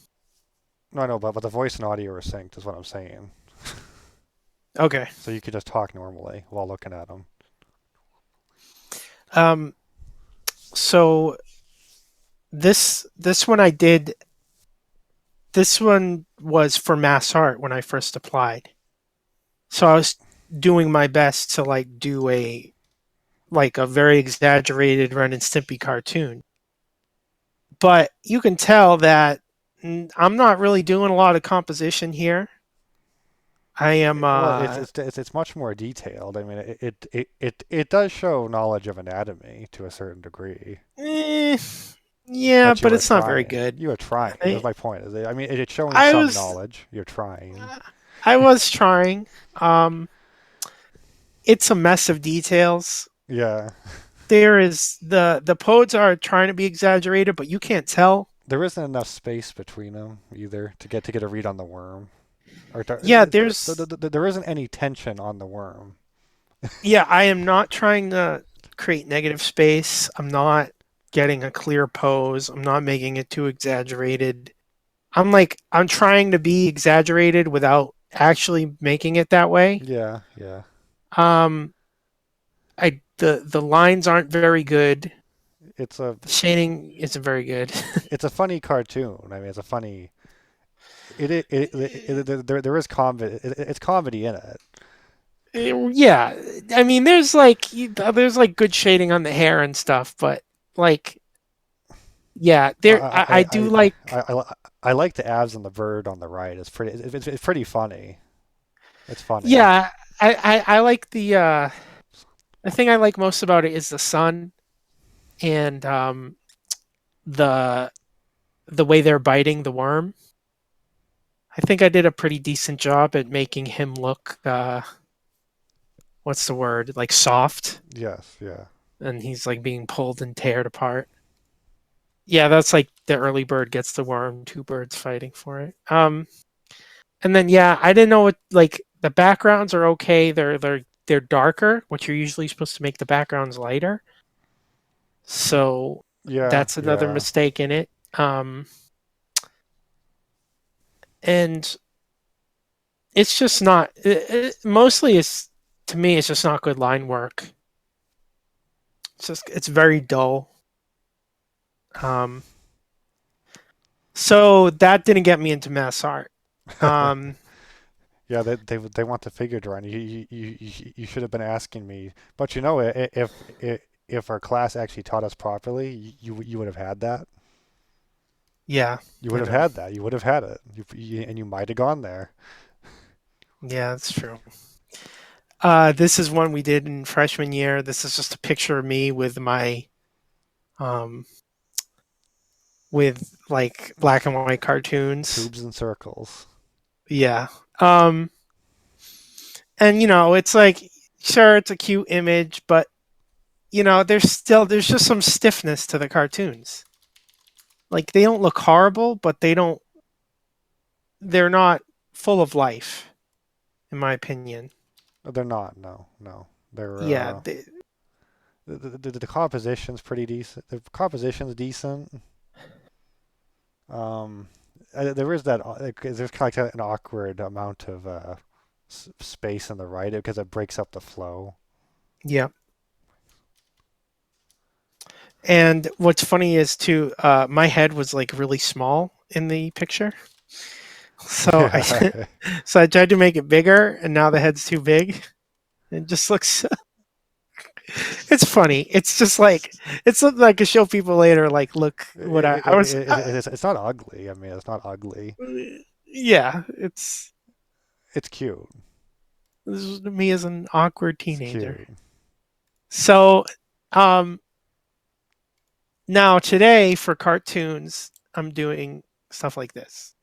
No, I know, but the voice and audio are synced, is what I'm saying. Okay. So you could just talk normally while looking at them. Um so this one I did this one was for mass art when I first applied. So I was doing my best to like do a very exaggerated Ren and Stimpy cartoon. But you can tell that I'm not really doing a lot of composition here. I am Well, it's much more detailed. I mean, it does show knowledge of anatomy to a certain degree. eh, yeah, But you but were it's not very trying. good. You were trying. Is I my point. I mean, it's showing I some was knowledge. You're trying. I was trying. Um it's a mess of details. Yeah. There is the pods are trying to be exaggerated, but you can't tell. There isn't enough space between them either to get a read on the worm. Or Yeah, there's there isn't any tension on the worm. yeah, I am not trying to create negative space. I'm not getting a clear pose. I'm not making it too exaggerated. I'm trying to be exaggerated without actually making it that way. Yeah, yeah. Um the lines aren't very good. It's a The shading isn't very good. it's a funny cartoon. I mean, it's a funny. There is comedy. It's comedy in it. Yeah, I mean there's like good shading on the hair and stuff, but like yeah, I do like I like the abs on the bird on the right. It's pretty funny. It's funny. yeah, I like the thing I like most about it is the sun and the the way they're biting the worm. I think I did a pretty decent job at making him look what's the word? Like soft, Yes, yeah. and he's like being pulled and teared apart. Yeah, that's like the early bird gets the worm, two birds fighting for it. And then yeah, I didn't know what like the backgrounds are okay. They're darker, which you're usually supposed to make the backgrounds lighter. So Yeah, that's another yeah. mistake in it. And it's just not. Mostly, it's to me, it's just not good line work. It's very dull. Um, so that didn't get me into mass art. Um, Yeah, they want the figure drawing. You should have been asking me. But you know, if our class actually taught us properly, you would have had that. yeah, You would I have know. had that. You would have had it. And you might have gone there. Yeah, that's true. This is one we did in freshman year. This is just a picture of me with my um, with like black and white cartoons. Tubes and circles. Yeah. Um, and it's like sure it's a cute image, but there's just some stiffness to the cartoons. Like they don't look horrible, but they're not full of life, in my opinion. They're not. No, no. They're Yeah, the composition's pretty decent. The composition's decent. Um, there is that there's kind of like an awkward amount of space in the right because it breaks up the flow. Yeah. And what's funny is too, my head was like really small in the picture. So I Yeah. so I tried to make it bigger, and now the head's too big. It just looks. It's funny. It's just like it's something I can show people later. Like, look what I was. It's not ugly. I mean, it's not ugly. Yeah, it's It's cute. this is me as an awkward It's teenager. cute. So, um, now today for cartoons, I'm doing stuff like this.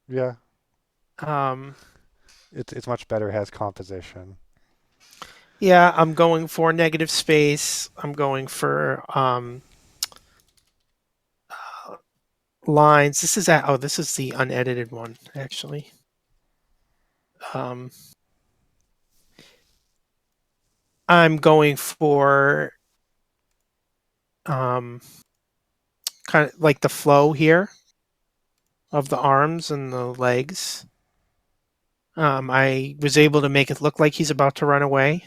Yeah, Um, it's much better. It has composition. yeah, I'm going for negative space. I'm going for lines. This is the unedited one actually. Um, I'm going for um, kind of like the flow here of the arms and the legs. I was able to make it look like he's about to run away.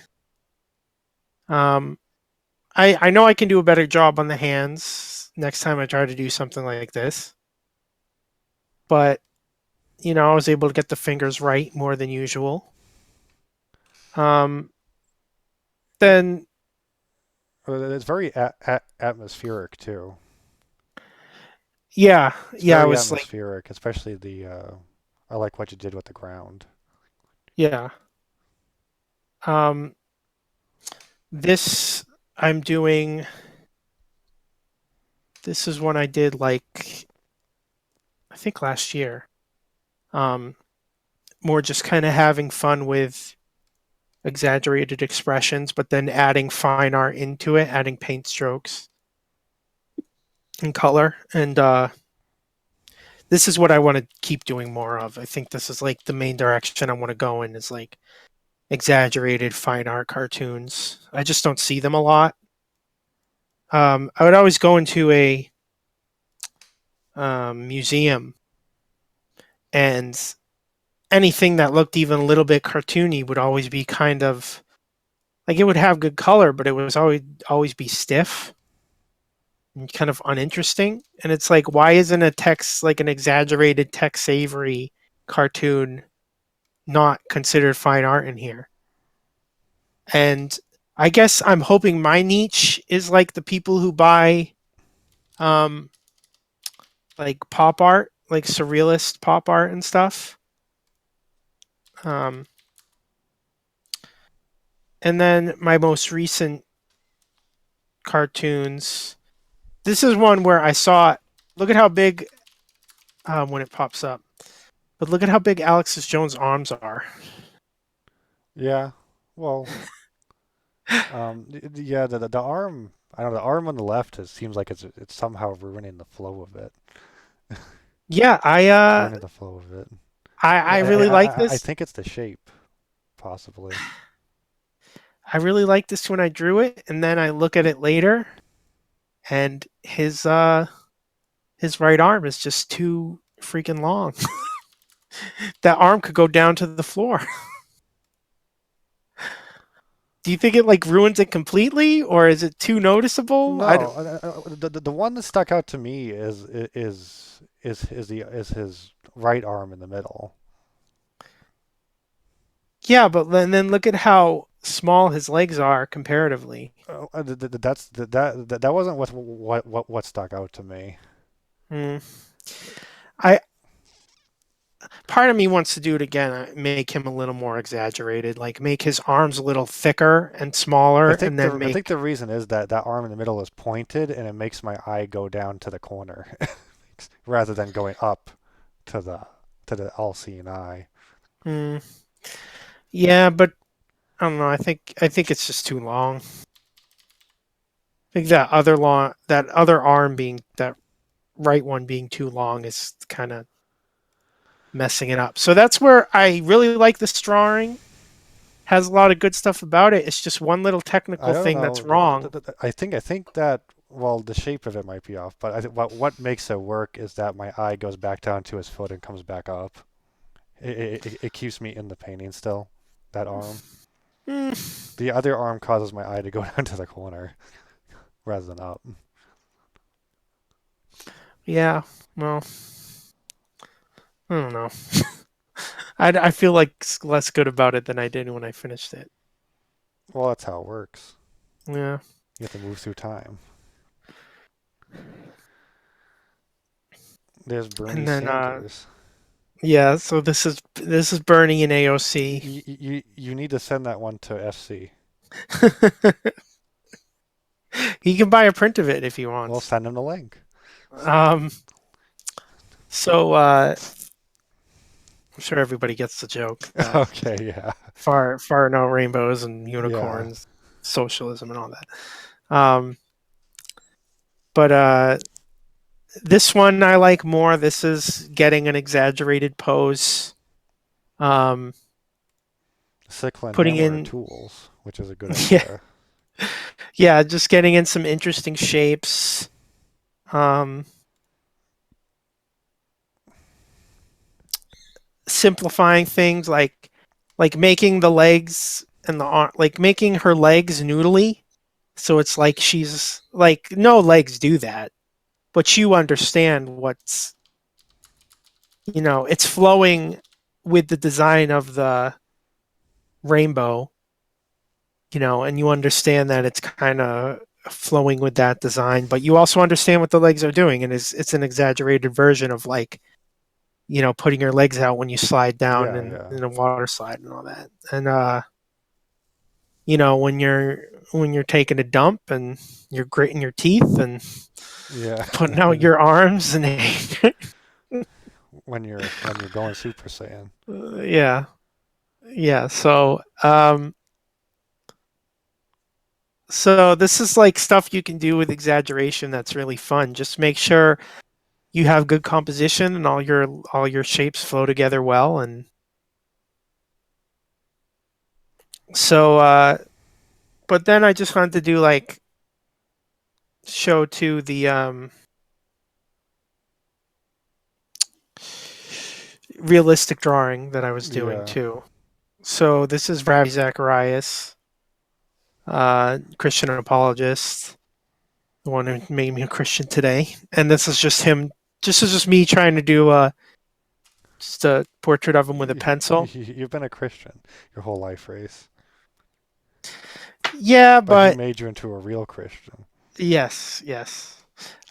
Um, I know I can do a better job on the hands next time I try to do something like this, but I was able to get the fingers right more than usual. Um, then It's very atmospheric too. yeah, It's yeah, I very was like, atmospheric, especially I like what you did with the ground. yeah. Um, this I'm doing. This is one I did like I think last year. Um, More just kind of having fun with exaggerated expressions, but then adding fine art into it, adding paint strokes and color. And this is what I want to keep doing more of. I think this is like the main direction I want to go in is like exaggerated fine art cartoons. I just don't see them a lot. I would always go into a museum, and anything that looked even a little bit cartoony would always be kind of like it would have good color, but it was always be stiff and kind of uninteresting. And it's like, why isn't a text like an exaggerated text savory cartoon not considered fine art in here? And I guess I'm hoping my niche is like the people who buy um like pop art, like surrealist pop art and stuff. Um and then my most recent cartoons. This is one where I saw it. Look at how big when it pops up. But look at how big Alexis Jones' arms are. Yeah. Well, yeah, the arm. I don't know. The arm on the left seems like it's somehow ruining the flow of it. Yeah, It's ruining the flow of it. I really like I this. think it's the shape, possibly. I really like this when I drew it, and then I look at it later, and his right arm is just too freaking long. That arm could go down to the floor. Do you think it like ruins it completely, or is it too noticeable? I No, don't, the one that stuck out to me is his right arm in the middle. yeah, but then look at how small his legs are comparatively. That wasn't what stuck out to me. Mm. I Part of me wants to do it again, make him a little more exaggerated, like make his arms a little thicker and smaller, and then I think make the reason is that that arm in the middle is pointed and it makes my eye go down to the corner rather than going up to the all-seeing eye. mm, yeah, but I don't know. I think it's just too long. I think that other arm being that right one being too long is kind of messing it up. So that's where I really like this drawing. Has a lot of good stuff about it. It's just one little I technical don't thing that's know. wrong. I think that well, the shape of it might be off, but what makes it work is that my eye goes back down to his foot and comes back up. It keeps me in the painting still. That arm. Mm, The other arm causes my eye to go down to the corner rather than up. yeah. Well, I don't know. I feel like less good about it than I did when I finished it. Well, that's how it works. Yeah. You have to move through time. There's Bernie And then Sanders. yeah, so this is Bernie in AOC. You need to send that one to FC. He can buy a print of it if he Well, wants. send him the link. Um, so I'm sure everybody gets the joke that Okay, yeah. far no rainbows and Yeah. unicorns, socialism and all that. But this one I like more. This is getting an exaggerated pose. Um, Sickle and putting hammer are in tools, which is a good yeah, idea. yeah, just getting in some interesting shapes. Um, simplifying things like making the legs and the arm, like making her legs noodly. So it's like she's like no legs do that, but you understand what's it's flowing with the design of the rainbow, and you understand that it's kind of flowing with that design, but you also understand what the legs are doing, and it's an exaggerated version of like putting your legs out when you slide down Yeah, yeah. in a water slide and all that. And when you're taking a dump and you're gritting your teeth and Yeah. putting out your arms and When you're going Super Saiyan. yeah, yeah. So this is like stuff you can do with exaggeration that's really fun. Just make sure you have good composition and all your shapes flow together well. And so but then I just wanted to do like show to the realistic drawing that I was doing Yeah. too. So this is Ravi Zacharias, Christian apologist, the one who made me a Christian today. And this is just him. This is just me trying to do just a portrait of him with a pencil. You've been a Christian your whole life, Race. Yeah, But he but made you into a real Christian. yes, yes.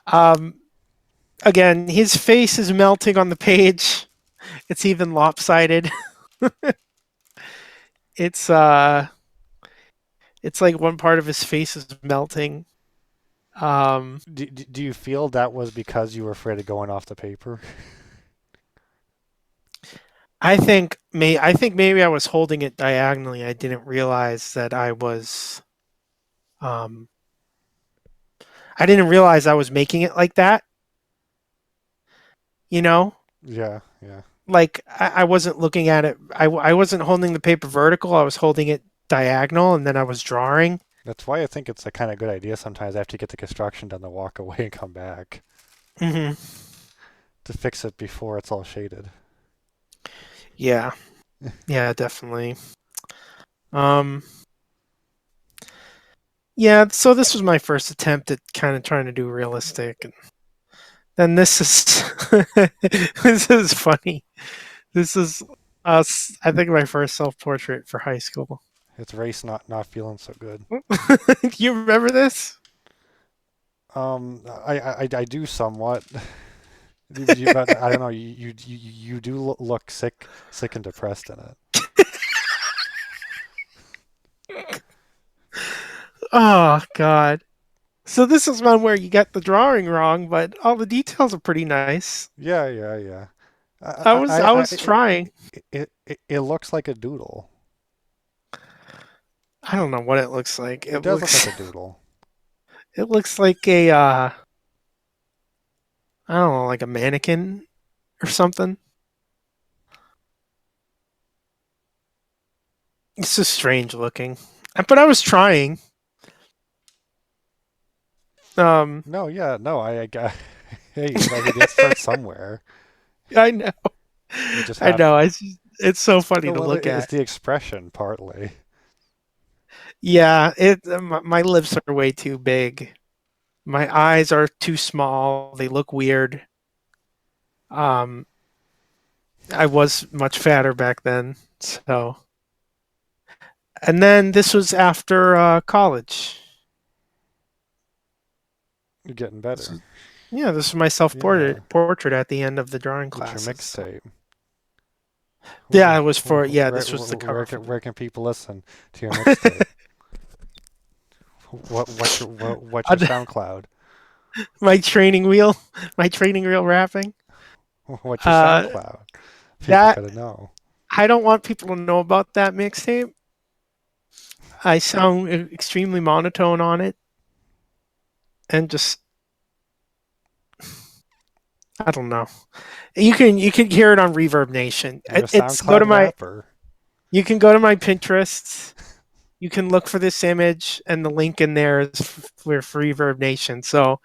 Um, again, his face is melting on the page. It's even lopsided. It's it's like one part of his face is melting. Um, Do you feel that was because you were afraid of going off the paper? I think maybe I was holding it diagonally. I didn't realize that um I didn't realize I was making it like that, you know? Yeah, yeah. Like I wasn't looking at it. I wasn't holding the paper vertical. I was holding it diagonal and then I was drawing. That's why I think it's a kind of good idea sometimes after you get the construction done to walk away and come back Hmm. to fix it before it's all shaded. Yeah. Yeah, definitely. Um yeah, so this was my first attempt at kind of trying to do realistic, and then this is this is funny. This is us. I think my first self-portrait for high school. It's Race not feeling so good. Do you remember this? I do somewhat. But I don't know. You do look sick and depressed in it. Oh God. So this is one where you get the drawing wrong, but all the details are pretty nice. Yeah, yeah, yeah. I was I was trying. It looks like a doodle. I don't know what it looks like. It It does look looks like a doodle. it looks like a I don't know, like a mannequin or something. It's just strange looking. But I was trying. Um, No, yeah, no, I got. Hey, I mean, it starts somewhere. I know, You just I have. know. It's so funny to Well, look it's at. the expression partly. Yeah, my lips are way too big. My eyes are too small. They look weird. Um, I was much fatter back then, so. And then this was after college. You're getting This better. was, yeah, this is my self Yeah, portrait at the end of the drawing it's your classes. So. mixtape. Yeah, Where, it was for yeah. where, This was the cover for where can people listen to your mixtape? What's your on SoundCloud? my training wheel. My training wheel rapping. What's your Uh, SoundCloud? People that gotta know. I don't want people to know about that mixtape. I sound extremely monotone on it, and just I don't know. You can hear it on Reverb Nation. You're a It's go SoundCloud to my rapper. you can go to my Pinterest. You can look for this image, and the link in there is for Reverb Nation. So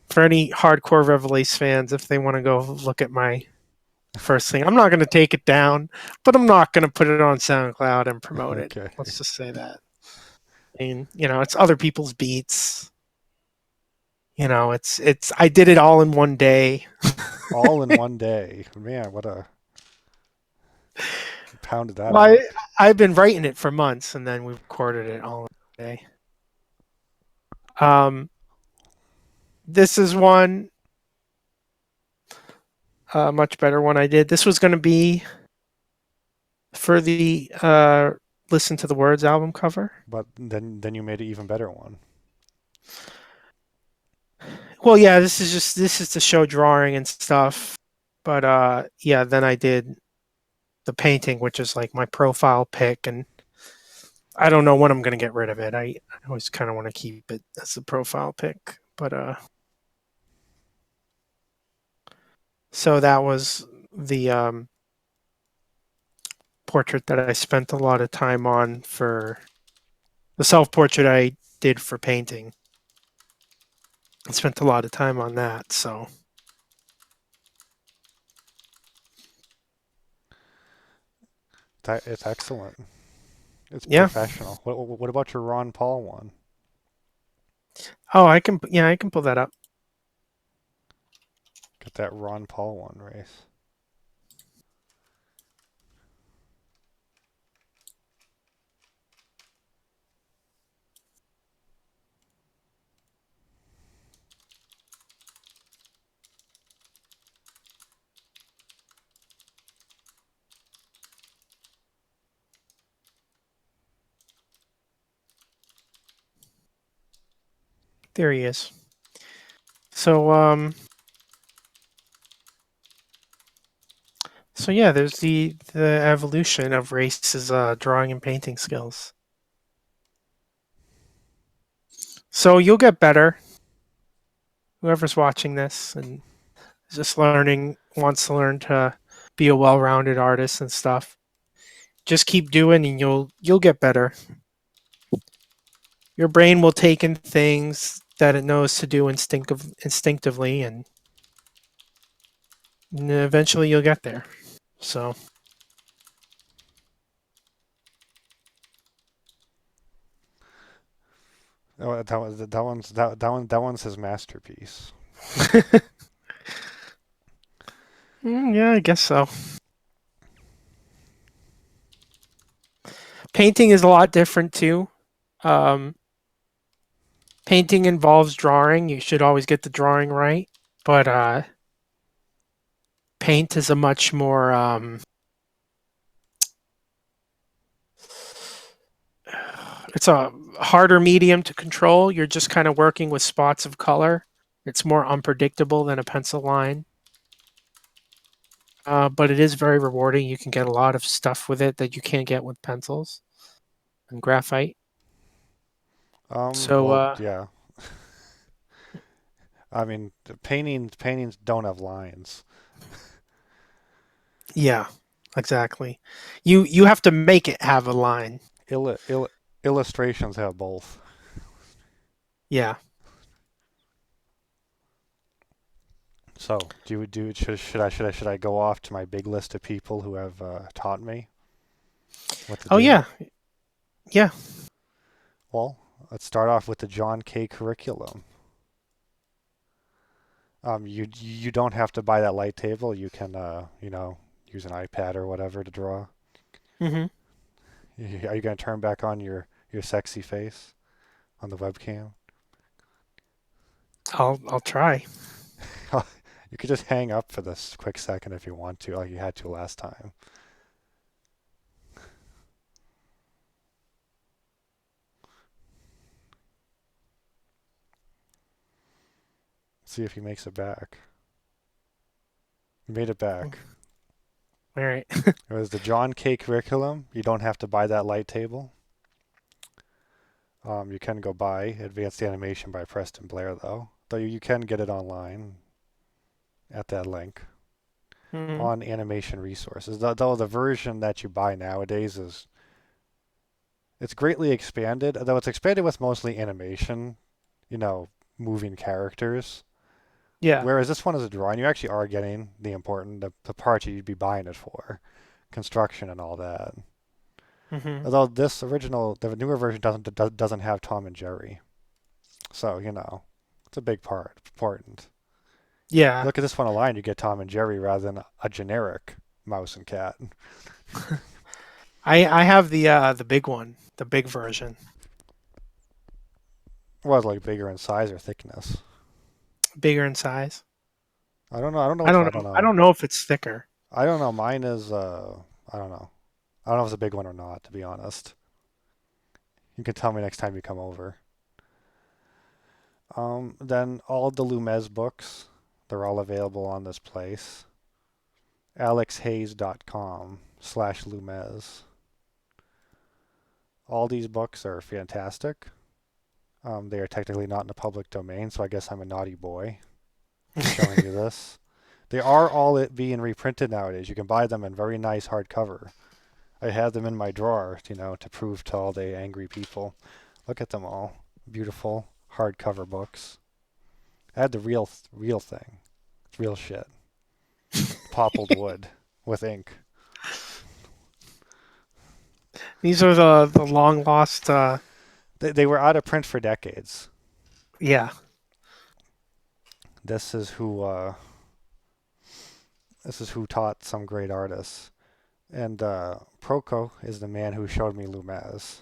for any hardcore Revelation fans, if they want to go look at my first thing, I'm not going to take it down, but I'm not going to put it on SoundCloud and promote it. Okay. Let's just say that. I mean, it's other people's beats. It's I did it all in one day. All in one day. Man, what a you pounded that Well, out. I've been writing it for months, and then we recorded it all in one day. Um, this is one much better one I did. This was going to be for the Listen to the Words album cover. But then you made an even better one. Well, yeah, this is to show drawing and stuff. But yeah, then I did the painting, which is like my profile pic, and I don't know when I'm gonna get rid of it. I always kind of want to keep it as a profile pic, but so that was the portrait that I spent a lot of time on for the self portrait I did for painting. I spent a lot of time on that, so That it's excellent. It's yeah. professional. What about your Ron Paul one? Oh, I can pull that up. Got that Ron Paul one, Race. There he is. So so yeah, there's the evolution of Race's drawing and painting skills. So you'll get better. Whoever's watching this and is just learning wants to learn to be a well-rounded artist and stuff. Just keep doing and you'll get better. Your brain will take in things that it knows to do instinctively and eventually you'll get there. So Oh, that one's his masterpiece. yeah, I guess so. Painting is a lot different too. Um, Painting involves drawing. You should always get the drawing right, but paint is a much more it's a harder medium to control. You're just kind of working with spots of color. It's more unpredictable than a pencil line. But it is very rewarding. You can get a lot of stuff with it that you can't get with pencils and graphite. So, Well, yeah. I mean, paintings don't have lines. yeah, exactly. You have to make it have a line. Illustrations have both. Yeah. So, should I go off to my big list of people who have taught me what to Oh do? yeah, yeah. Well, let's start off with the John K. curriculum. You don't have to buy that light table. You can use an iPad or whatever to draw. Hmm. Are you gonna turn back on your sexy face on the webcam? I'll try. You could just hang up for this quick second if you want to, like you had to last time. See if he makes it back. He made it back. All right. It was the John K. curriculum. You don't have to buy that light table. You can go buy Advanced Animation by Preston Blair, though you can get it online at that link Hmm. on Animation Resources. Though the version that you buy nowadays is it's greatly expanded, though it's expanded with mostly animation, you know, moving characters. Yeah. Whereas this one is a drawing, you actually are getting the part you'd be buying it for, construction and all that. Hmm. Although the newer version doesn't have Tom and Jerry, so it's a big part, important. Yeah. Look at this one online, you get Tom and Jerry rather than a generic mouse and cat. I have the big one, the big version, Was like bigger in size or thickness. bigger in size. I don't know. I don't know I which don't one. I don't know. I know. don't know if it's thicker. I don't know. Mine is. I don't know. I don't know if it's a big one or not. To be honest, you can tell me next time you come over. Then all of the Lumez books, they're all available on this place. alexhayes.com/Lumez. All these books are fantastic. They are technically not in the public domain, so I guess I'm a naughty boy showing you this. They are all being reprinted nowadays. You can buy them in very nice hardcover. I have them in my drawer, to prove to all the angry people. Look at them all. Beautiful hardcover books. I had the real thing. It's real shit. Poppled wood with ink. These are the long lost. They were out of print for decades. Yeah. This is who taught some great artists. And Proco is the man who showed me Lumez.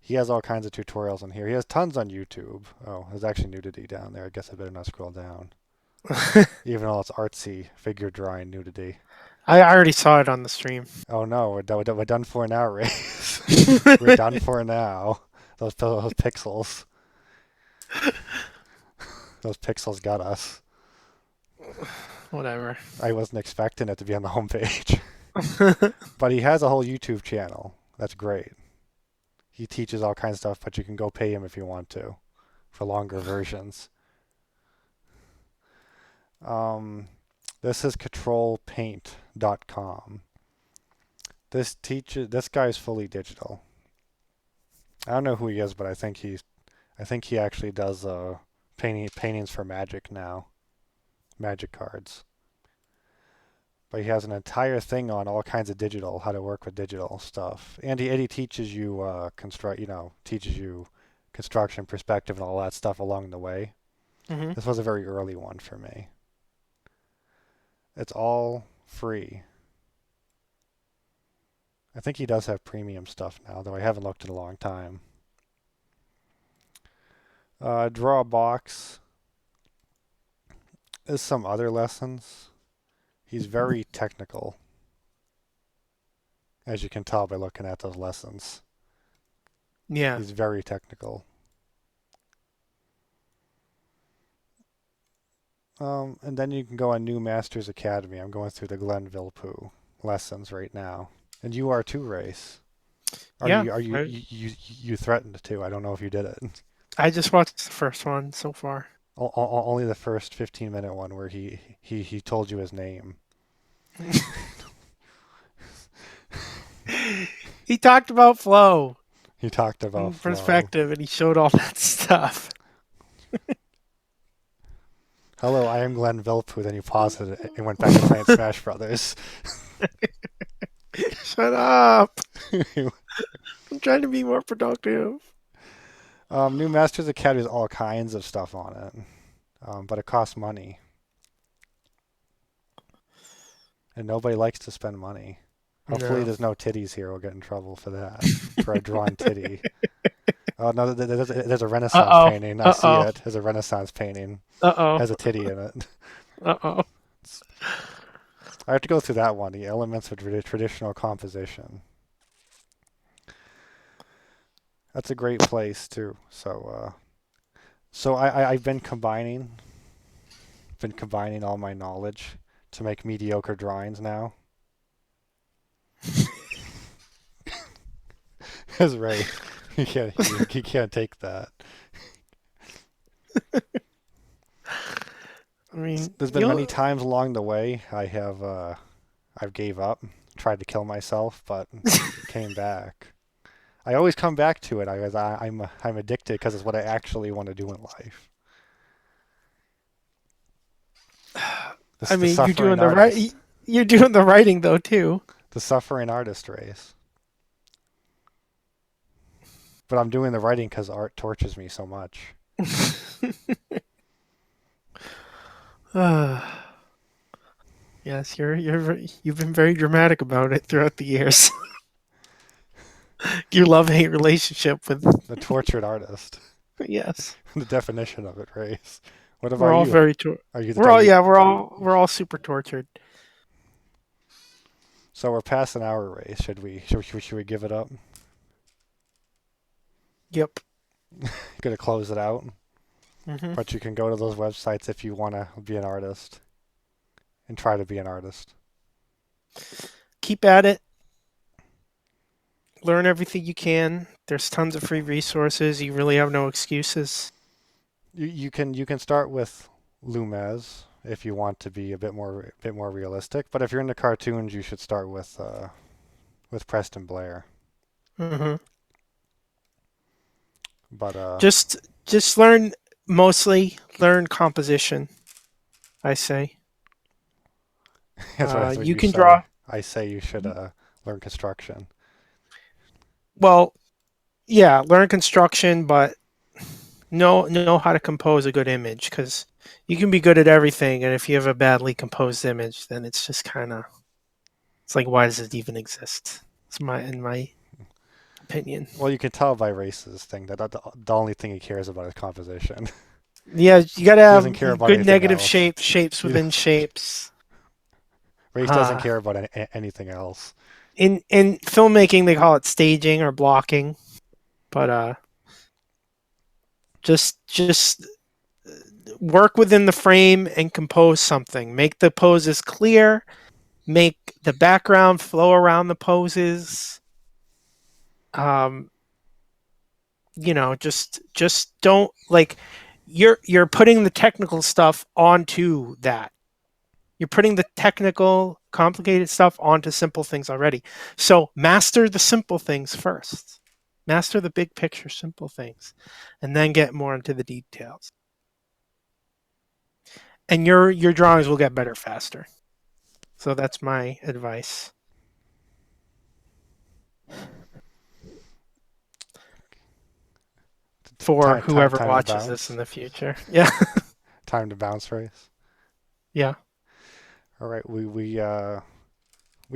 He has all kinds of tutorials in here. He has tons on YouTube. Oh, there's actually nudity down there. I guess I better not scroll down. Even though it's artsy figure drawing nudity. I already saw it on the stream. Oh no, we're done for now, Ray. We're done for now. Those pixels. Those pixels got us. Whatever. I wasn't expecting it to be on the homepage. But he has a whole YouTube channel. That's great. He teaches all kinds of stuff, but you can go pay him if you want to for longer versions. Um, this is controlpaint.com. This guy's fully digital. I don't know who he is, but I think he actually does paintings for Magic now, Magic cards. But he has an entire thing on all kinds of digital, how to work with digital stuff, and he teaches you teaches you construction, perspective, and all that stuff along the way. Hmm. This was a very early one for me. It's all free. I think he does have premium stuff now, though I haven't looked in a long time. Draw a box is some other lessons. He's very technical, as you can tell by looking at those lessons. Yeah. He's very technical. And then you can go on New Masters Academy. I'm going through the Glenn Villepue lessons right now, and you are too, Race. Are Yeah. you are you threatened to? I don't know if you did it. I just watched the first one so far. Only the first 15-minute one where he told you his name. He talked about flow He talked about and flow. perspective, and he showed all that stuff. Hello, I am Glenn Vilppu. Then you paused it and went back to playing Smash Brothers. Shut up! I'm trying to be more productive. New Masters Academy has all kinds of stuff on it, but it costs money, and nobody likes to spend money. Hopefully, No. there's no titties here. We'll get in trouble for that, for a drawn titty. Oh no, there's a Uh Renaissance oh. painting. I Uh see oh. it. There's a Renaissance painting. Uh oh. Has a titty in it. Uh oh. I have to go through that one. The elements of traditional composition. That's a great place too. So I've been combining all my knowledge to make mediocre drawings now. That's right. You can't take that. I mean, There's been many times along the way I've gave up, tried to kill myself, but came back. I always come back to it. I'm addicted because it's what I actually want to do in life. I The mean, you're suffering doing the right. artist. You're doing the writing though too. The suffering artist race. But I'm doing the writing because art tortures me so much. Yes, you've been very dramatic about it throughout the years. Your love-hate relationship with The tortured artist. yes. The definition of it, race. What We're about all you? very Are you we're are all you yeah, we're all super tortured. So we're past an hour race. Should we give it up? Yep. Gonna close it out. Hmm. But you can go to those websites if you want to be an artist and try to be an artist. Keep at it. Learn everything you can. There's tons of free resources. You really have no excuses. You can start with Lumez if you want to be a bit more realistic. But if you're into cartoons, you should start with Preston Blair. Hmm. But Just learn learn composition. I say. that's what You you can say. draw. I say you should learn construction. Well, yeah, learn construction, but know how to compose a good image because you can be good at everything, and if you have a badly composed image, then it's just kind of it's like why does it even exist? It's my opinion. Well, you can tell by Race's thing that the only thing he cares about is composition. Yeah, you got to He doesn't care have about good anything negative else. shapes He, within shapes. Race doesn't Uh, care about anything else. in filmmaking, they call it staging or blocking, but just work within the frame and compose something. Make the poses clear. Make the background flow around the poses. Um, just don't like you're putting the technical stuff onto that. You're putting the technical, complicated stuff onto simple things already. So master the simple things first. Master the big picture, simple things, and then get more into the details. And your drawings will get better faster. So that's my advice for whoever Time to watches this in bounce. the future. Yeah. Time to bounce, Race. Yeah. All right, we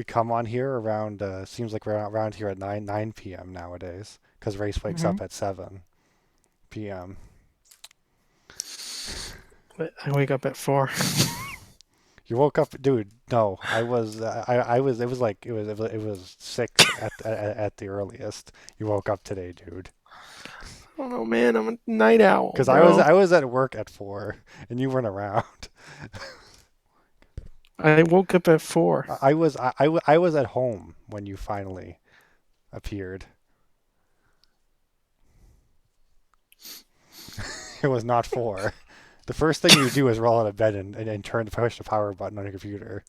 come on here around. Seems like we're around here at 9 p.m. nowadays because Race wakes Hmm. up at 7 p.m. I wake up at 4. You woke up, dude. No, I was. I was. It was like it was 6 at the earliest. You woke up today, dude. I don't know, man. I'm a night owl, Because bro. I was at work at 4 and you weren't around. I woke up at 4. I was at home when you finally appeared. It was not 4. The first thing you do is roll out of bed and push the power button on your computer.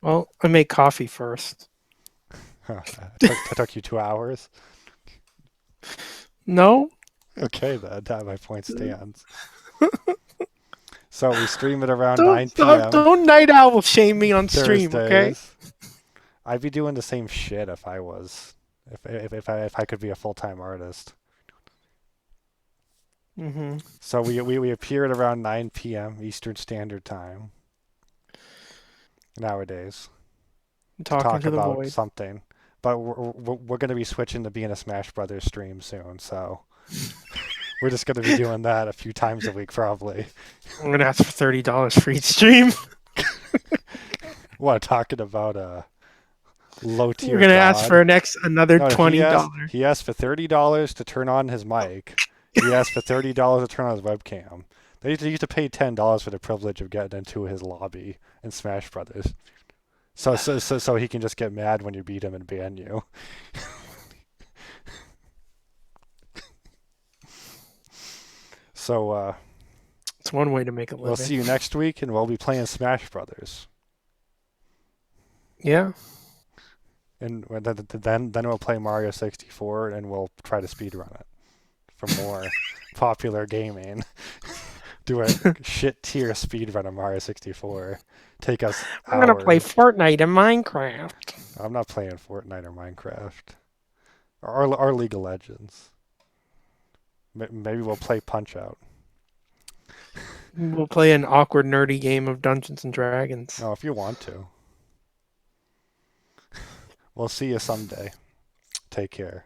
Well, I make coffee first. It took you 2 hours. No, Okay, then that my point stands. So we stream it around Don't 9 p.m. don't night owl shame me on stream, okay? Thursdays. I'd be doing the same shit if I was, if I could be a full-time artist. Mm-hmm. So we appear at around 9 p.m. Eastern Standard Time nowadays to Talking talk to the about void. something. But we're going to be switching to being a Smash Brothers stream soon, so we're just going to be doing that a few times a week probably. I'm gonna ask for $30 for each stream. What, talking about a low tier We're gonna ask god? for another No, $20. he asked for $30 to turn on his mic. He asked for $30 to turn on his webcam. They used to pay $10 for the privilege of getting into his lobby in Smash Brothers. So he can just get mad when you beat him and ban you. So It's one way to make a living. we'll see you next week, and we'll be playing Smash Brothers. Yeah. And then we'll play Mario 64, and we'll try to speedrun it for more popular gaming. Do a shit tier speedrun of Mario 64. Take us I'm gonna play hours. Fortnite and Minecraft. I'm not playing Fortnite or Minecraft or League of Legends. Maybe we'll play Punch Out. We'll play an awkward, nerdy game of Dungeons and Dragons. Oh, if you want to. We'll see you someday. Take care.